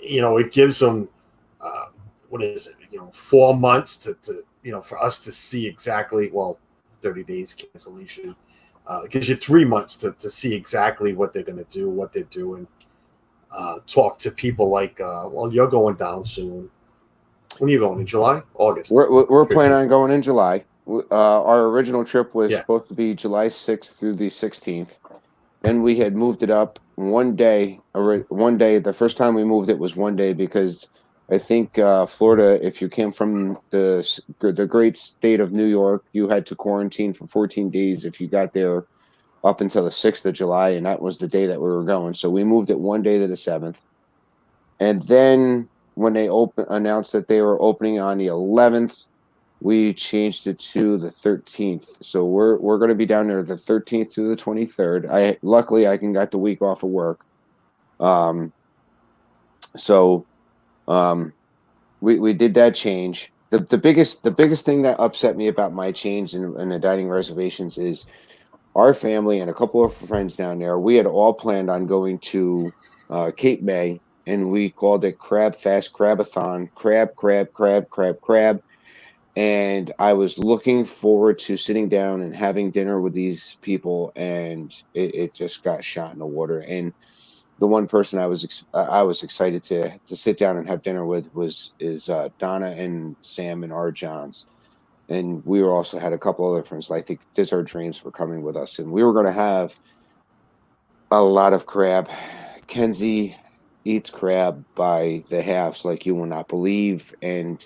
You know, it gives them 4 months to for us to see exactly, 30 days cancellation. It gives you 3 months to see exactly what they're going to do, what they're doing. Talk to people like, you're going down soon. When are you going? In July? August? We're planning on going in July. Our original trip was supposed to be July 6th through the 16th. Then we had moved it up one day. The first time we moved it was one day because I think Florida, if you came from the great state of New York, you had to quarantine for 14 days if you got there up until the 6th of July, and that was the day that we were going. So we moved it one day to the 7th. And then when they announced that they were opening on the 11th, we changed it to the 13th. So we're going to be down there the 13th through the 23rd. Luckily I got the week off of work. We did that change. the biggest thing that upset me about my change in the dining reservations is our family and a couple of friends down there. We had all planned on going to Cape May, and we called it Crab Fast Crabathon. Crab. And I was looking forward to sitting down and having dinner with these people, and it just got shot in the water. And the one person I was excited to sit down and have dinner with is Donna and Sam and R. Johns, and we were also had a couple other friends. I think Dessert Dreams were coming with us, and we were going to have a lot of crab. Kenzie eats crab by the halves like you will not believe, and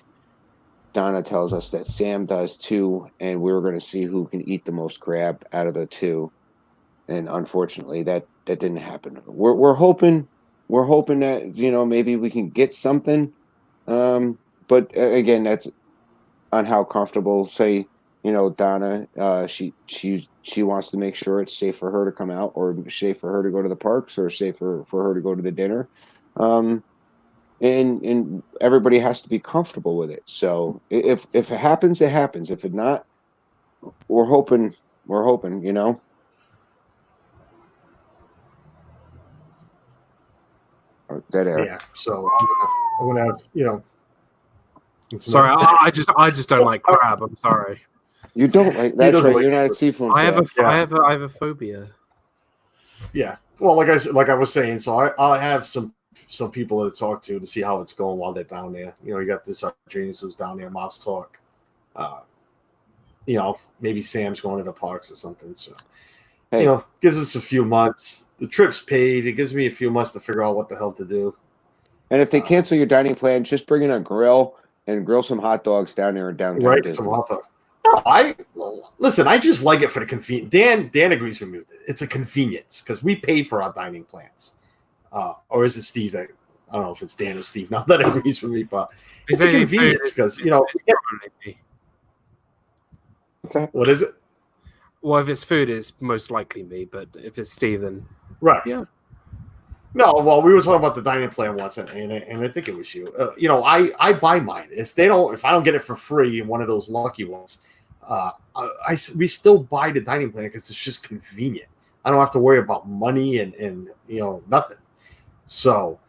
Donna tells us that Sam does too, and we were going to see who can eat the most crab out of the two. And unfortunately, that didn't happen. We're hoping that maybe we can get something, but again, that's on how comfortable. Say Donna, she wants to make sure it's safe for her to come out, or safe for her to go to the parks, or safe for her to go to the dinner. And everybody has to be comfortable with it. So if it happens, it happens. If it not, we're hoping. Dead air. Yeah. So I'm gonna have Sorry, I just don't like crab. I'm sorry. You don't like that's right. Like, you're not a seafood. I have a phobia. Yeah. Well, like I was saying, so I'll have some people to talk to see how it's going while they're down there. You got this Dreams who's down there, Mouse Talk. Maybe Sam's going to the parks or something. So, gives us a few months. The trip's paid. It gives me a few months to figure out what the hell to do. And if they cancel your dining plan, just bring in a grill and grill some hot dogs down there in downtown. Right, some hot dogs. No, listen. I just like it for the convenience. Dan agrees with me. It's a convenience because we pay for our dining plans. Or is it Steve that I don't know if it's Dan or Steve now that agrees with me, but it's a convenience because what is it? Well, if it's food, it's most likely me, but if it's Steve, then right, yeah. No, well, we were talking about the dining plan once, and I think it was you. I buy mine. If I don't get it for free in one of those lucky ones, we still buy the dining plan because it's just convenient. I don't have to worry about money and nothing. So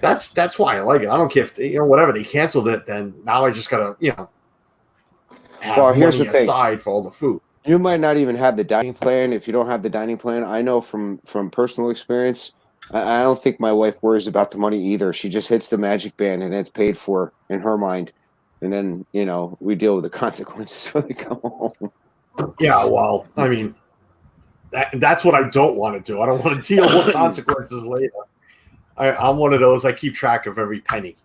that's why I like it. I don't care if whatever they canceled it. Then now I just gotta have here's money the thing. aside for all the food. You might not even have the dining plan if you don't have the dining plan. I know from personal experience. I don't think my wife worries about the money either. She just hits the magic band and it's paid for in her mind, and then we deal with the consequences when they come home. Yeah, well, I mean, that's what I don't want to do. I don't want to deal with consequences later. I'm one of those. I keep track of every penny,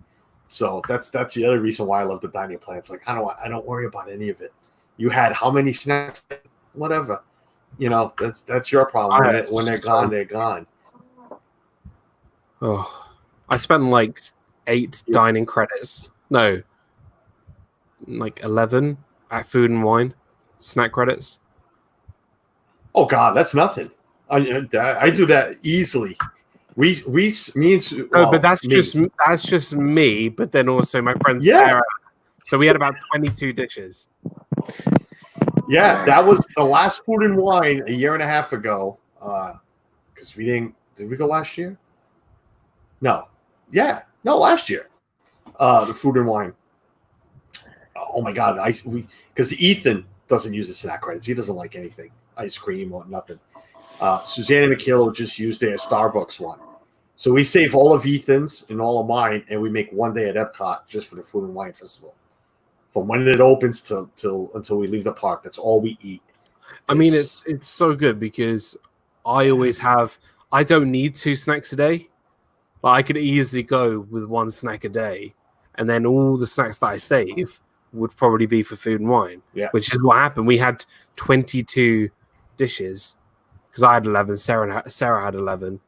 so that's the other reason why I love the dining plan. It's like I don't worry about any of it. You had how many snacks? Whatever, that's your problem. When they're gone, they're gone. Oh, I spent like 8 dining credits. No, like 11 at Food and Wine snack credits. Oh God, that's nothing. I do that easily. Me and but that's just me. But then also my friend Sarah. So we had about 22 dishes. Yeah, that was the last Food and Wine a year and a half ago. Because we didn't. Did we go last year? No. Yeah. No, last year. The Food and Wine. Oh my God. Because Ethan doesn't use the snack credits. He doesn't like anything. Ice cream or nothing. Suzanne and Michaela just use their Starbucks one. So we save all of Ethan's and all of mine, and we make one day at Epcot just for the Food and Wine Festival. From when it opens till until we leave the park. That's all we eat. I mean, it's so good because I always have. I don't need 2 snacks a day. But I could easily go with 1 snack a day, and then all the snacks that I save would probably be for Food and Wine. Yeah, which is what happened. We had 22 dishes because I had 11. Sarah had 11,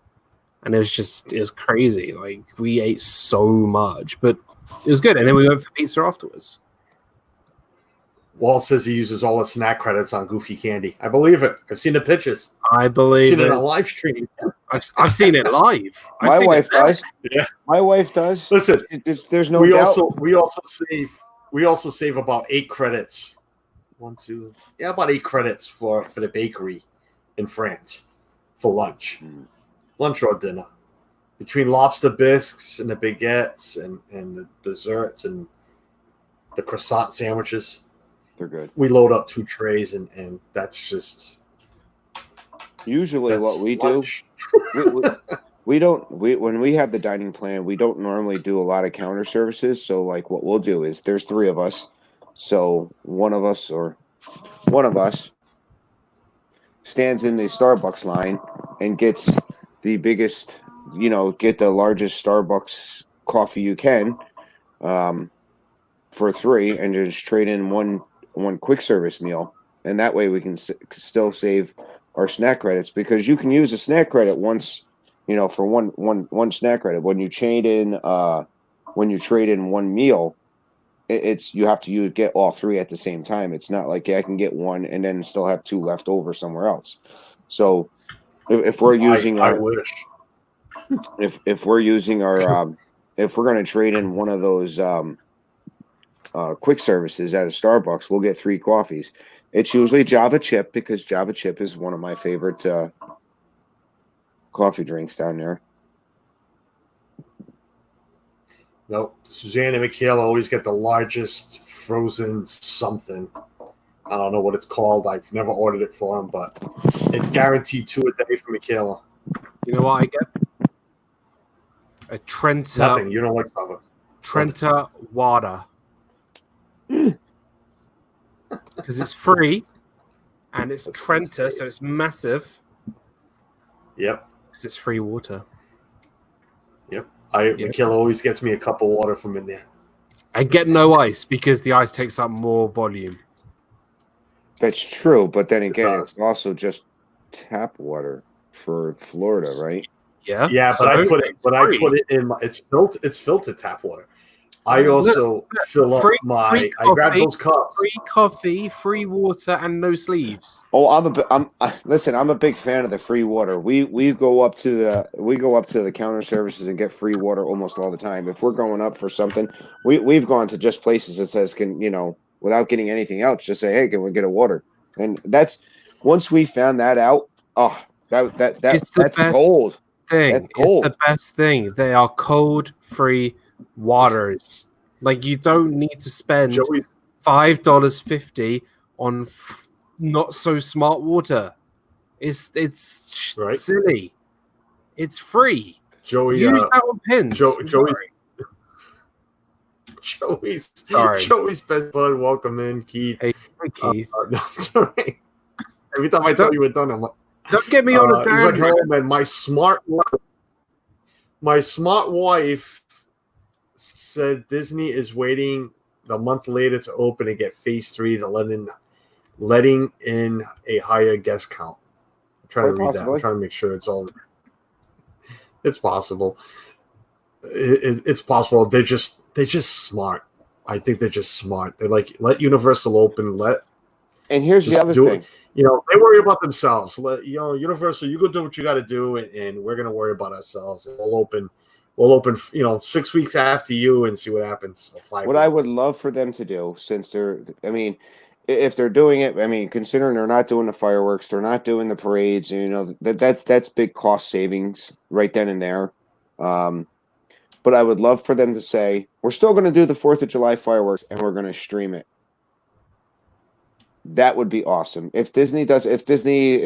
and it was crazy. Like we ate so much, but it was good. And then we went for pizza afterwards. Walt says he uses all his snack credits on Goofy Candy. I believe it. I've seen the pictures. I believe I've seen it on live stream. I've seen it live. My wife does. Yeah, my wife does. Listen, there's no doubt. We also save we also save about 8 credits. About 8 credits for the bakery in France for lunch or dinner. Between lobster bisques and the baguettes and the desserts and the croissant sandwiches, they're good. We load up 2 trays, and that's just usually what we lunch. Do. When we have the dining plan, we don't normally do a lot of counter services. So like what we'll do is there's 3 of us. So one of us stands in the Starbucks line and gets the biggest, get the largest Starbucks coffee you can for 3 and just trade in one quick service meal. And that way we can still save our snack credits, because you can use a snack credit once, for one snack credit. When you trade in one meal, you have to get all 3 at the same time. It's not like I can get 1 and then still have 2 left over somewhere else. So if we're using if we're using our if we're going to trade in one of those quick services at a Starbucks, we'll get 3 coffees. It's usually Java Chip, because Java Chip is one of my favorite coffee drinks down there. Nope. Suzanne and Michaela always get the largest frozen something. I don't know what it's called. I've never ordered it for them, but it's guaranteed 2 a day for Michaela. You know what I get? A Trenta. Nothing. You don't like Starbucks. Trenta water. Because it's free, and it's Trenta, so it's massive. Yep. Because it's free water. Yep. Michaela always gets me a cup of water from in there. I get no ice, because the ice takes up more volume. That's true, but then again, it's also just tap water for Florida, right? Yeah. Yeah, but I put it in my. It's filtered tap water. I also fill up I grab those cups. Free coffee, free water, and no sleeves. Oh, I'm a big fan of the free water. We go up to the counter services and get free water almost all the time. If we're going up for something, we've gone to just places that says without getting anything else, just say, hey, can we get a water? And that's once we found that out. Oh, that's gold. It's the best thing. They are cold free waters. Like, you don't need to spend $5.50 on not so smart water. It's right. Silly. It's free. Joey, use that on pins. Joey's best bud. Welcome in, Keith. Hey, Keith. No, it's all right. Every time I tell you we're done, I'm like, don't get me on a damn. He's like, hello, man. My smart wife said Disney is waiting a month later to open and get phase 3, the letting in a higher guest count. I'm trying to read that. I'm trying to make sure it's all. It's possible. It's possible. They're just smart. I think they're just smart. They're like, let Universal open. And here's the other thing. They worry about themselves. Universal, you go do what you got to do, and we're gonna worry about ourselves. We'll open, 6 weeks after you and see what happens. What I would love for them to do, if they're doing it, considering they're not doing the fireworks, they're not doing the parades, that's big cost savings right then and there. But I would love for them to say, we're still going to do the 4th of July fireworks and we're going to stream it. That would be awesome. If Disney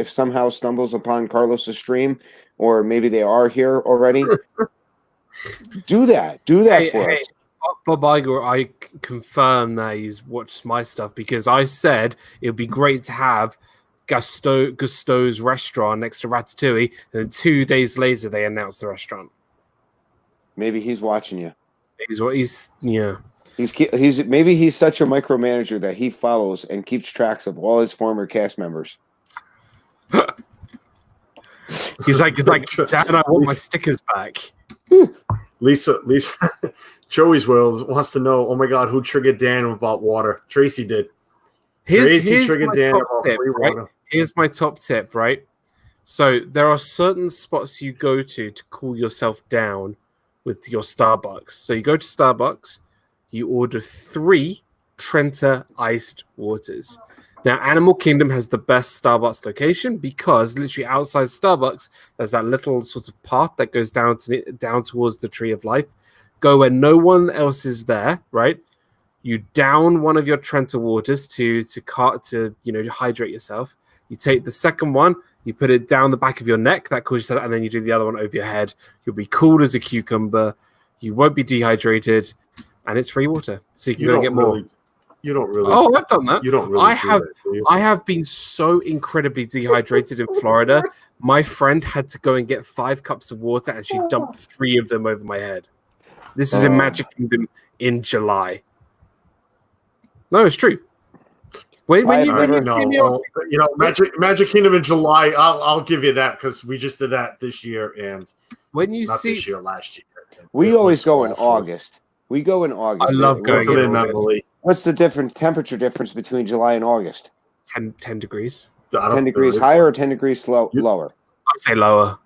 somehow stumbles upon Carlos's stream, or maybe they are here already, do that for us. Bob Iger, I confirm that he's watched my stuff, because I said it would be great to have Gusteau's restaurant next to Ratatouille, and 2 days later they announced the restaurant. Maybe he's watching you. He's maybe he's such a micromanager that he follows and keeps tracks of all his former cast members. He's like, Dad, I want my stickers back. Lisa, Joey's World wants to know, oh my God, who triggered Dan about water? Tracy did. Tracy triggered Dan about free water. Here's my top tip, right? So there are certain spots you go to cool yourself down with your Starbucks. So you go to Starbucks, you order 3 Trenta iced waters. Now, Animal Kingdom has the best Starbucks location because literally outside Starbucks, there's that little sort of path that goes down towards the Tree of Life. Go where no one else is there, right? You down one of your Trenta waters to hydrate yourself. You take the second one, you put it down the back of your neck, that cools yourself, and then you do the other one over your head. You'll be cool as a cucumber. You won't be dehydrated, and it's free water, so you can go and get more. You don't really. Oh, I've done that. You don't really. I have been so incredibly dehydrated in Florida. My friend had to go and get 5 cups of water, and she dumped 3 of them over my head. This is in Magic Kingdom in July. No, it's true. Magic Kingdom in July. I'll give you that because we just did that this year, and this year, last year. We always go in August. We go in August. I love going in August. What's the temperature difference between July and August? 10 degrees. 10 degrees higher or 10 degrees lower? I'd say lower.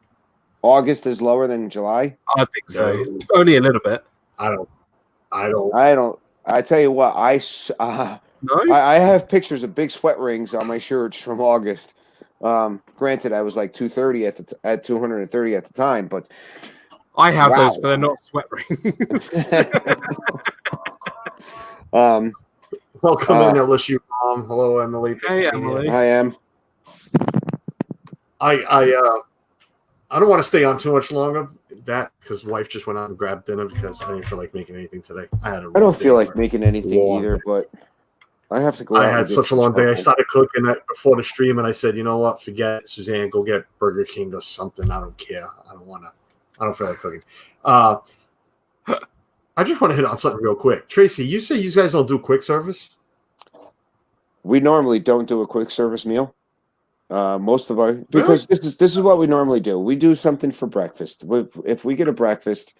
August is lower than July? I think so. Only a little bit. I don't. I tell you what, I have pictures of big sweat rings on my shirts from August. Granted, I was like 230 at 230 at the time, but I have those, but they're not sweat rings. Welcome in, LSU mom. Hello, Emily. Hey, Emily. I am. I don't want to stay on too much longer. Because wife just went out and grabbed dinner because I didn't feel like making anything today. I don't feel like making anything either, but I have to go. I had such a long day. I started cooking before the stream, and I said, you know what? Forget it, Suzanne. Go get Burger King or something. I don't care. I don't feel like cooking. I just want to hit on something real quick. Tracy, you say you guys don't do quick service? We normally don't do a quick service meal. Most of our because this is what we normally do. We do something for breakfast. If we get a breakfast,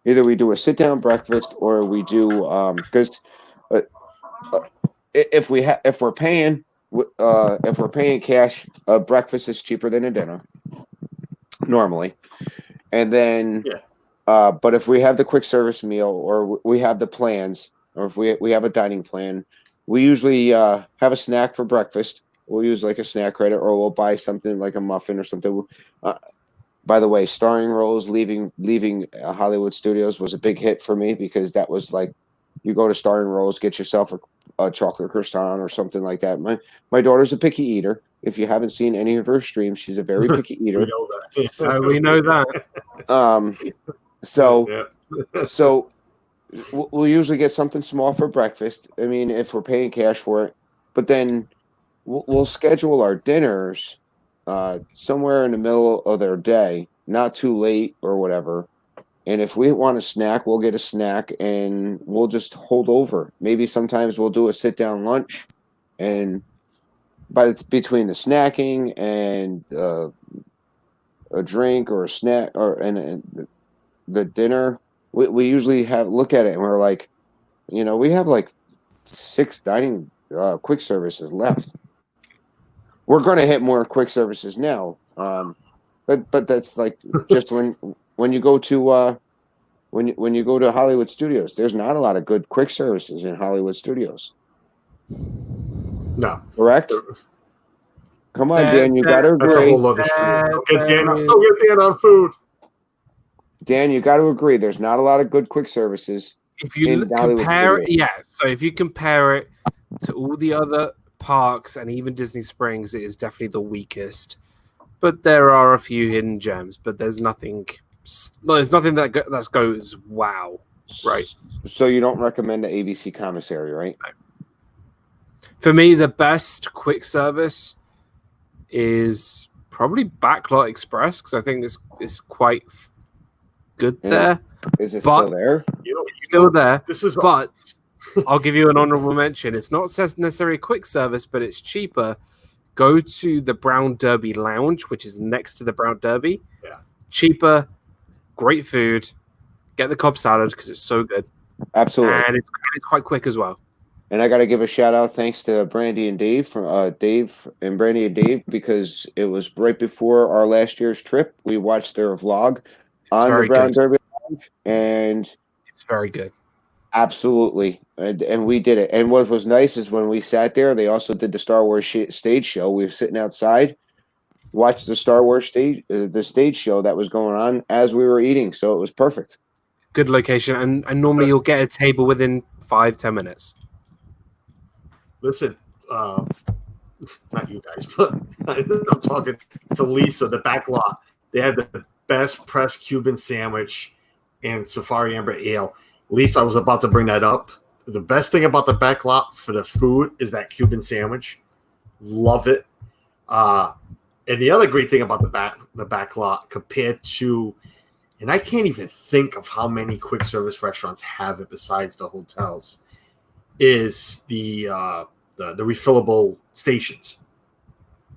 either we do a sit down breakfast or we do because if we're paying cash, a breakfast is cheaper than a dinner normally, and then but if we have the quick service meal or we have the plans or if we have a dining plan, we usually have a snack for breakfast. We'll use like a snack credit, or we'll buy something like a muffin or something. By the way, Starring Rose leaving Hollywood Studios was a big hit for me because that was like, you go to Starring Rose, get yourself a chocolate croissant or something like that. My daughter's a picky eater. If you haven't seen any of her streams, she's a very picky eater. We know that. So we'll usually get something small for breakfast. I mean, if we're paying cash for it, but then we'll schedule our dinners somewhere in the middle of their day, not too late or whatever. And if we want a snack, we'll get a snack and we'll just hold over. Maybe sometimes we'll do a sit-down lunch, and between the snacking and a drink or a snack and the dinner, we usually look at it and we're like, we have like 6 dining quick services left. We're going to hit more quick services now, but that's like just when you go to when you go to Hollywood Studios, there's not a lot of good quick services in Hollywood Studios. No, correct? Come on, Dan, you got to agree. That's a whole other show. Get Dan on food. Dan, you got to agree. There's not a lot of good quick services. If you compare it, so if you compare it to all the other parks and even Disney Springs, it is definitely the weakest. But there are a few hidden gems. But there's nothing that goes wow, right? So you don't recommend the ABC commissary, right? No. For me, the best quick service is probably Backlot Express because I think this is quite good there. Is it still there? It's still there. But I'll give you an honorable mention. It's not necessarily a quick service, but it's cheaper. Go to the Brown Derby Lounge, which is next to the Brown Derby. Yeah. Cheaper, great food. Get the Cobb salad because it's so good. Absolutely. And it's quite quick as well. And I got to give a shout out thanks to Brandy and Dave from Dave and Brandy and Dave because it was right before our last year's trip. We watched their vlog on the Brown Derby Lounge, and it's very good. Absolutely, and we did it. And what was nice is when we sat there, they also did the Star Wars stage show. We were sitting outside, watched the Star Wars the stage show that was going on as we were eating. So it was perfect. Good location, and normally you'll get a table within 5-10 minutes. Listen, not you guys, but I'm talking to Lisa, the back lot. They had the best pressed Cuban sandwich and Safari Amber Ale. Lisa, I was about to bring that up. The best thing about the back lot for the food is that Cuban sandwich. Love it. And the other great thing about the back lot compared to, and I can't even think of how many quick service restaurants have it besides the hotels, is the refillable stations,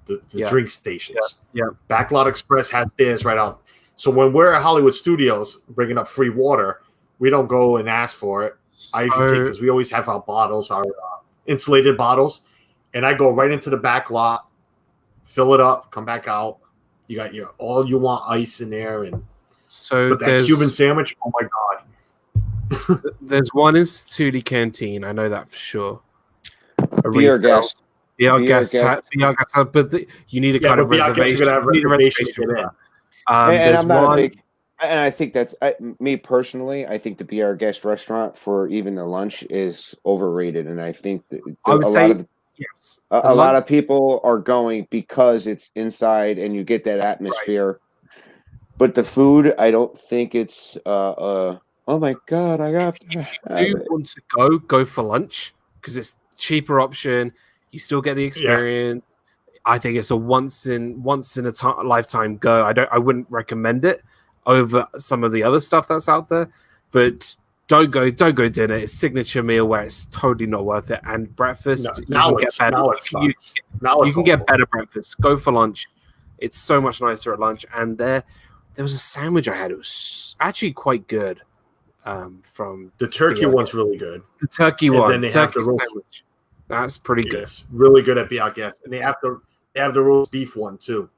the drink stations. Yeah. Backlot Express has theirs right out. So when we're at Hollywood Studios bringing up free water, we don't go and ask for it. I usually take, because we always have our bottles, our insulated bottles, and I go right into the back lot, fill it up, come back out. You got your all you want ice in there, and so that Cuban sandwich. Oh my god! There's one in Foodie Canteen. I know that for sure. Beer guest. But you need a kind of reservation. You need a reservation for that. And I'm not a big. And I think that's me personally. I think the Be Our Guest restaurant for even the lunch is overrated, and I think that a lot of people are going because it's inside and you get that atmosphere. Right. But the food, I don't think it's. Oh my god! I got. If you do want to go for lunch because it's cheaper option. You still get the experience. Yeah. I think it's a once in a lifetime go. I wouldn't recommend it over some of the other stuff that's out there, but don't go dinner. It's signature meal where it's totally not worth it. And breakfast, you can get better breakfast. Go for lunch. It's so much nicer at lunch. And there was a sandwich I had. It was actually quite good. From the turkey one's really good. The turkey one. Then they have the roast sandwich. That's pretty good. Yes, really good at Be Our Guest. And they have the roast beef one too.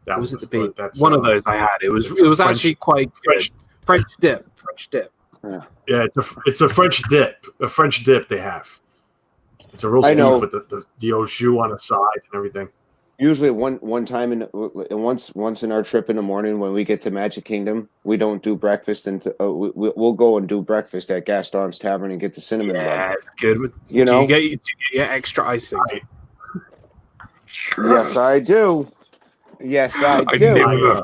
That was the beef. That's one of those I had. It was actually quite good. French dip. Yeah, it's a French dip. A French dip they have. It's a roast beef with the au jus on the side and everything. Usually one time once in our trip in the morning when we get to Magic Kingdom, we don't do breakfast and we'll go and do breakfast at Gaston's Tavern and get the cinnamon bun. Yeah, it's good. Do you get your extra icing? Yes, I do. Yes, I do.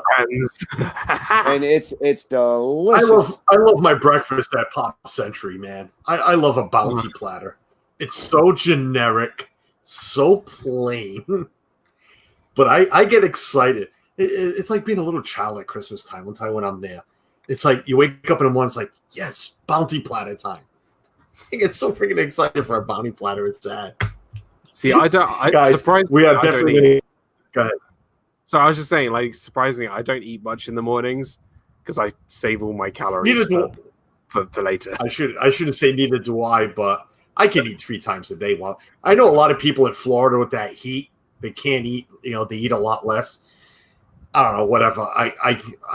And it's delicious. I love my breakfast at Pop Century, man. I love a bounty platter. It's so generic, so plain. But I get excited. It's like being a little child at Christmas time. One time when I'm there, it's like you wake up in the morning, it's like, yes, bounty platter time. I get so freaking excited for a bounty platter. It's sad. See, guys, we are definitely. Go ahead. So I was just saying, like, surprisingly, I don't eat much in the mornings because I save all my calories for later. I shouldn't say neither do I, but I can eat 3 times a day. Well, I know a lot of people in Florida with that heat. They can't eat, they eat a lot less. I don't know, whatever. I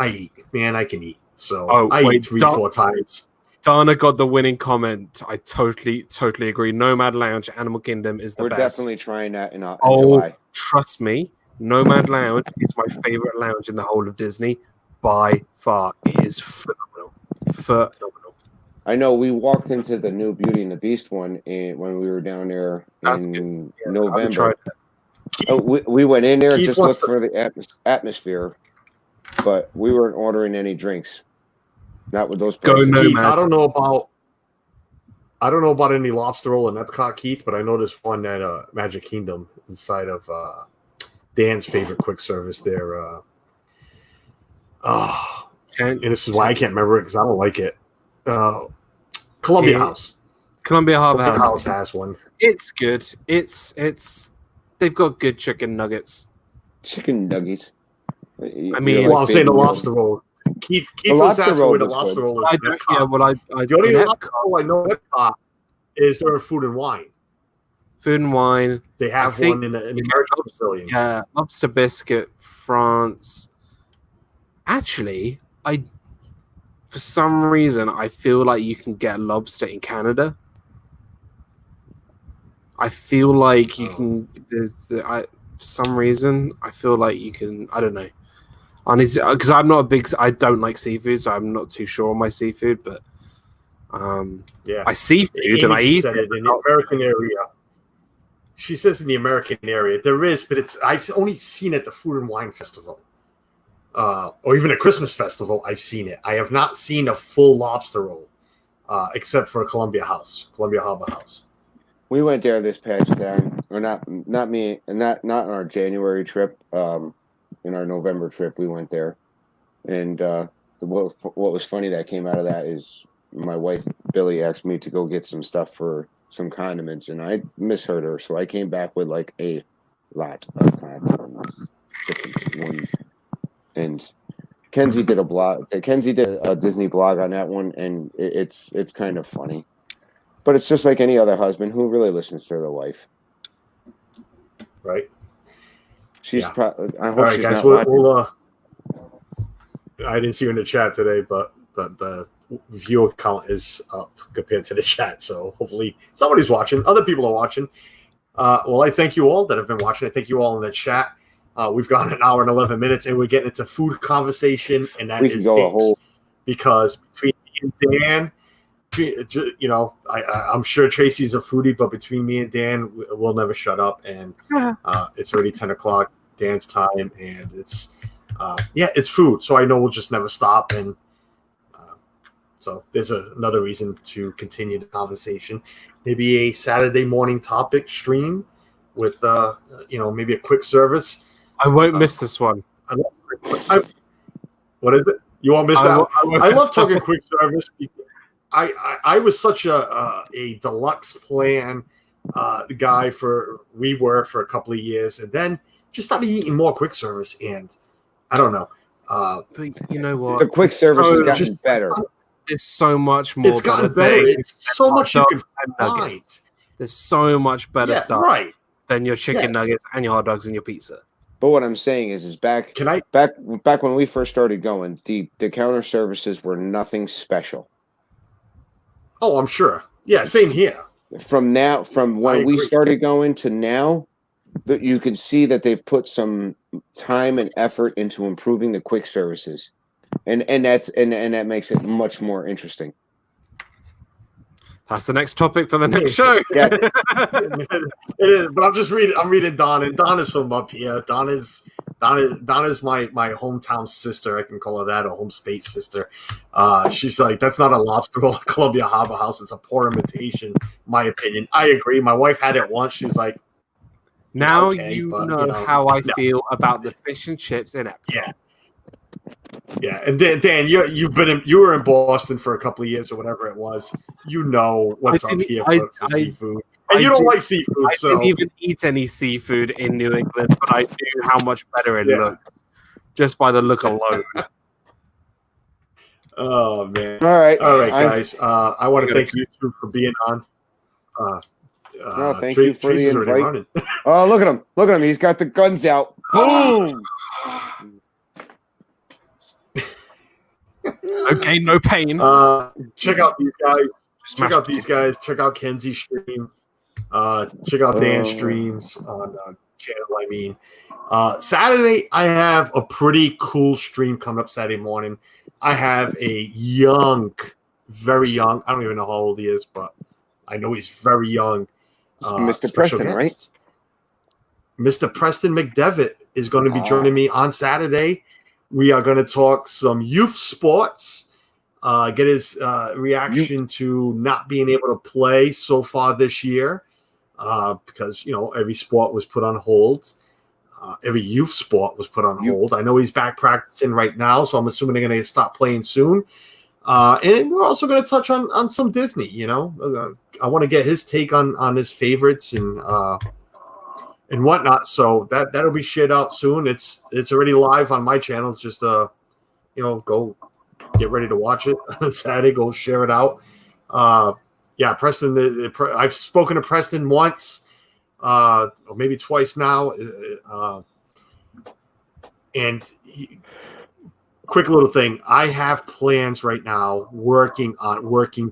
eat, man, I can eat. So I eat 3-4 times. Dana got the winning comment. I totally agree. Nomad Lounge, Animal Kingdom is the best. We're definitely trying that in July. Trust me, Nomad Lounge is my favorite lounge in the whole of Disney by far. It is phenomenal. I know we walked into the new Beauty and the Beast one when we were down there in November. We went in there just looked for the atmosphere, but we weren't ordering any drinks. Not with those prices. Keith, I don't know about any lobster roll in Epcot, Keith, but I know this one at Magic Kingdom inside of Dan's favorite quick service there. And this is why I can't remember it because I don't like it. Columbia House. Columbia Harbor House has one. It's good. It's they've got good chicken nuggets. Chicken nuggets. I mean, I'm saying the lobster roll. Keith was asking where the lobster roll is. The only lobster roll I know Epcot is their Food and Wine. Food and Wine. They have one in the American Pavilion. Yeah, lobster biscuit, France. Actually, for some reason, I feel like you can get lobster in Canada. I feel like you can. For some reason, I feel like you can. I don't know. I need to, because I'm not a big. I don't like seafood, so I'm not too sure on my seafood. But I see food and I eat said it in the American area. She says in the American area there is, but I've only seen it at the Food and Wine Festival, or even a Christmas festival. I've seen it. I have not seen a full lobster roll, except for Columbia Harbor House. We went there this past time, or not me, and not on our January trip. In our November trip, we went there, and what was funny that came out of that is my wife Billy asked me to go get some stuff for some condiments, and I misheard her, so I came back with like a lot of condiments, different ones. And Kenzie did a Disney blog on that one, and it's kind of funny, but it's just like any other husband who really listens to their wife, right? She's I hope all right, she's guys. not We'll I didn't see you in the chat today, but the view count is up compared to the chat. So hopefully somebody's watching. Other people are watching. Well, I thank you all that have been watching. I thank you all in the chat. We've gone an hour and 11 minutes, and we're getting into food conversation, and that is because between me and Dan, you know, I'm sure Tracy's a foodie, but between me and Dan, we'll never shut up. And it's already 10 o'clock Dan's time, and it's it's food, so I know we'll just never stop. And so there's another reason to continue the conversation. Maybe a Saturday morning topic stream with maybe a quick service. I won't miss this one. What is it? You won't miss that? I love talking quick service. I was such a deluxe plan guy for a couple of years, and then just started eating more quick service, and I don't know. But you know what? The quick service has gotten better. There's so much more. It's gotten better. It's so much you can find. There's so much better stuff than your chicken nuggets and your hot dogs and your pizza. But what I'm saying is back when we first started going, the counter services were nothing special. Oh, I'm sure. Yeah, same here. From when we started going to now, that you can see that they've put some time and effort into improving the quick services, and that makes it much more interesting. That's the next topic for the next show. Yeah. It is, but I'm reading Don, and Don is from up here. Don is my hometown sister. I can call her that, a home state sister. She's like, that's not a lobster roll at Columbia Harbor House. It's a poor imitation, my opinion. I agree. My wife had it once. She's like, now you know how I feel about the fish and chips in it. Yeah, and Dan, you were in Boston for a couple of years or whatever it was. You know what's up here for seafood, and you don't like seafood. I didn't even eat any seafood in New England, but I knew how much better it looks just by the look alone. Oh man! All right, guys. I want to thank you two for being on. Thank you for the invite. Oh, look at him! He's got the guns out. Boom! Okay, no pain. Check out these guys. Check out Kenzie's stream. Check out Dan's streams on channel. I mean, Saturday I have a pretty cool stream coming up Saturday morning. I have a very young. I don't even know how old he is, but I know he's very young. Mr. Preston, right? Mr. Preston McDevitt is going to be joining me on Saturday. We are going to talk some youth sports, get his reaction to not being able to play so far this year because, every sport was put on hold. Every youth sport was put on hold. I know he's back practicing right now, so I'm assuming they're going to stop playing soon. And we're also going to touch on some Disney, I want to get his take on his favorites and whatnot. So that'll be shared out soon. It's already live on my channel. Just go get ready to watch it on Saturday. Go share it out. Preston. I've spoken to Preston once, or maybe twice now, and quick little thing. I have plans right now, working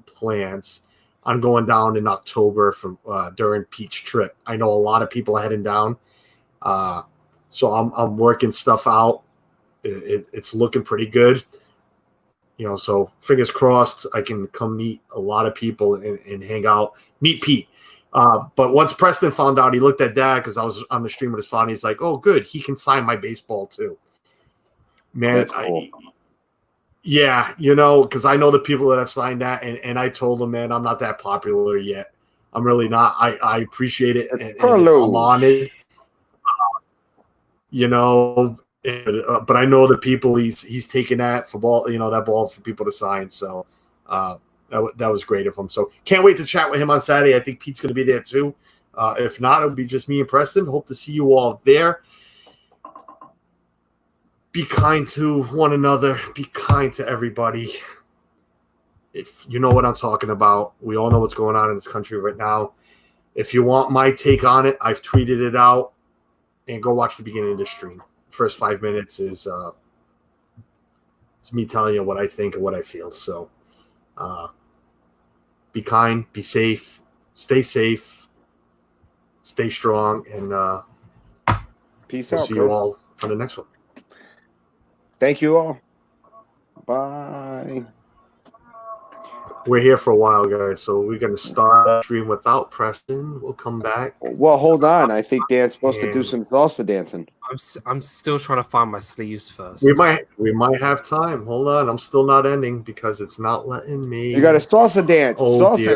plans on going down in October from during Pete's trip. I know a lot of people heading down, so I'm working stuff out. It's looking pretty good, so fingers crossed I can come meet a lot of people and hang out, meet Pete. But once Preston found out, he looked at Dad because I was on the stream with his father. He's like, "Oh, good, he can sign my baseball too." Man, That's cool. because I know the people that have signed that, and I told them, man, I'm not that popular yet. I'm really not. I appreciate it, and I'm on it. But I know the people he's taking that for ball, that ball for people to sign. So that was great of him. So can't wait to chat with him on Saturday. I think Pete's going to be there too. If not, it'll be just me and Preston. Hope to see you all there. Be kind to one another. Be kind to everybody. If you know what I'm talking about, we all know what's going on in this country right now. If you want my take on it, I've tweeted it out, and go watch the beginning of the stream. First 5 minutes is it's me telling you what I think and what I feel. So be kind, be safe, stay strong, and peace we'll out. See you all on the next one. Thank you all. Bye. We're here for a while, guys, so we're going to start the stream without Preston. We'll come back. Well, hold on. I think Dan's supposed to do some salsa dancing. I'm still trying to find my sleeves first. We might have time. Hold on. I'm still not ending because it's not letting me. You got a salsa dance. Oh, Salsa dear.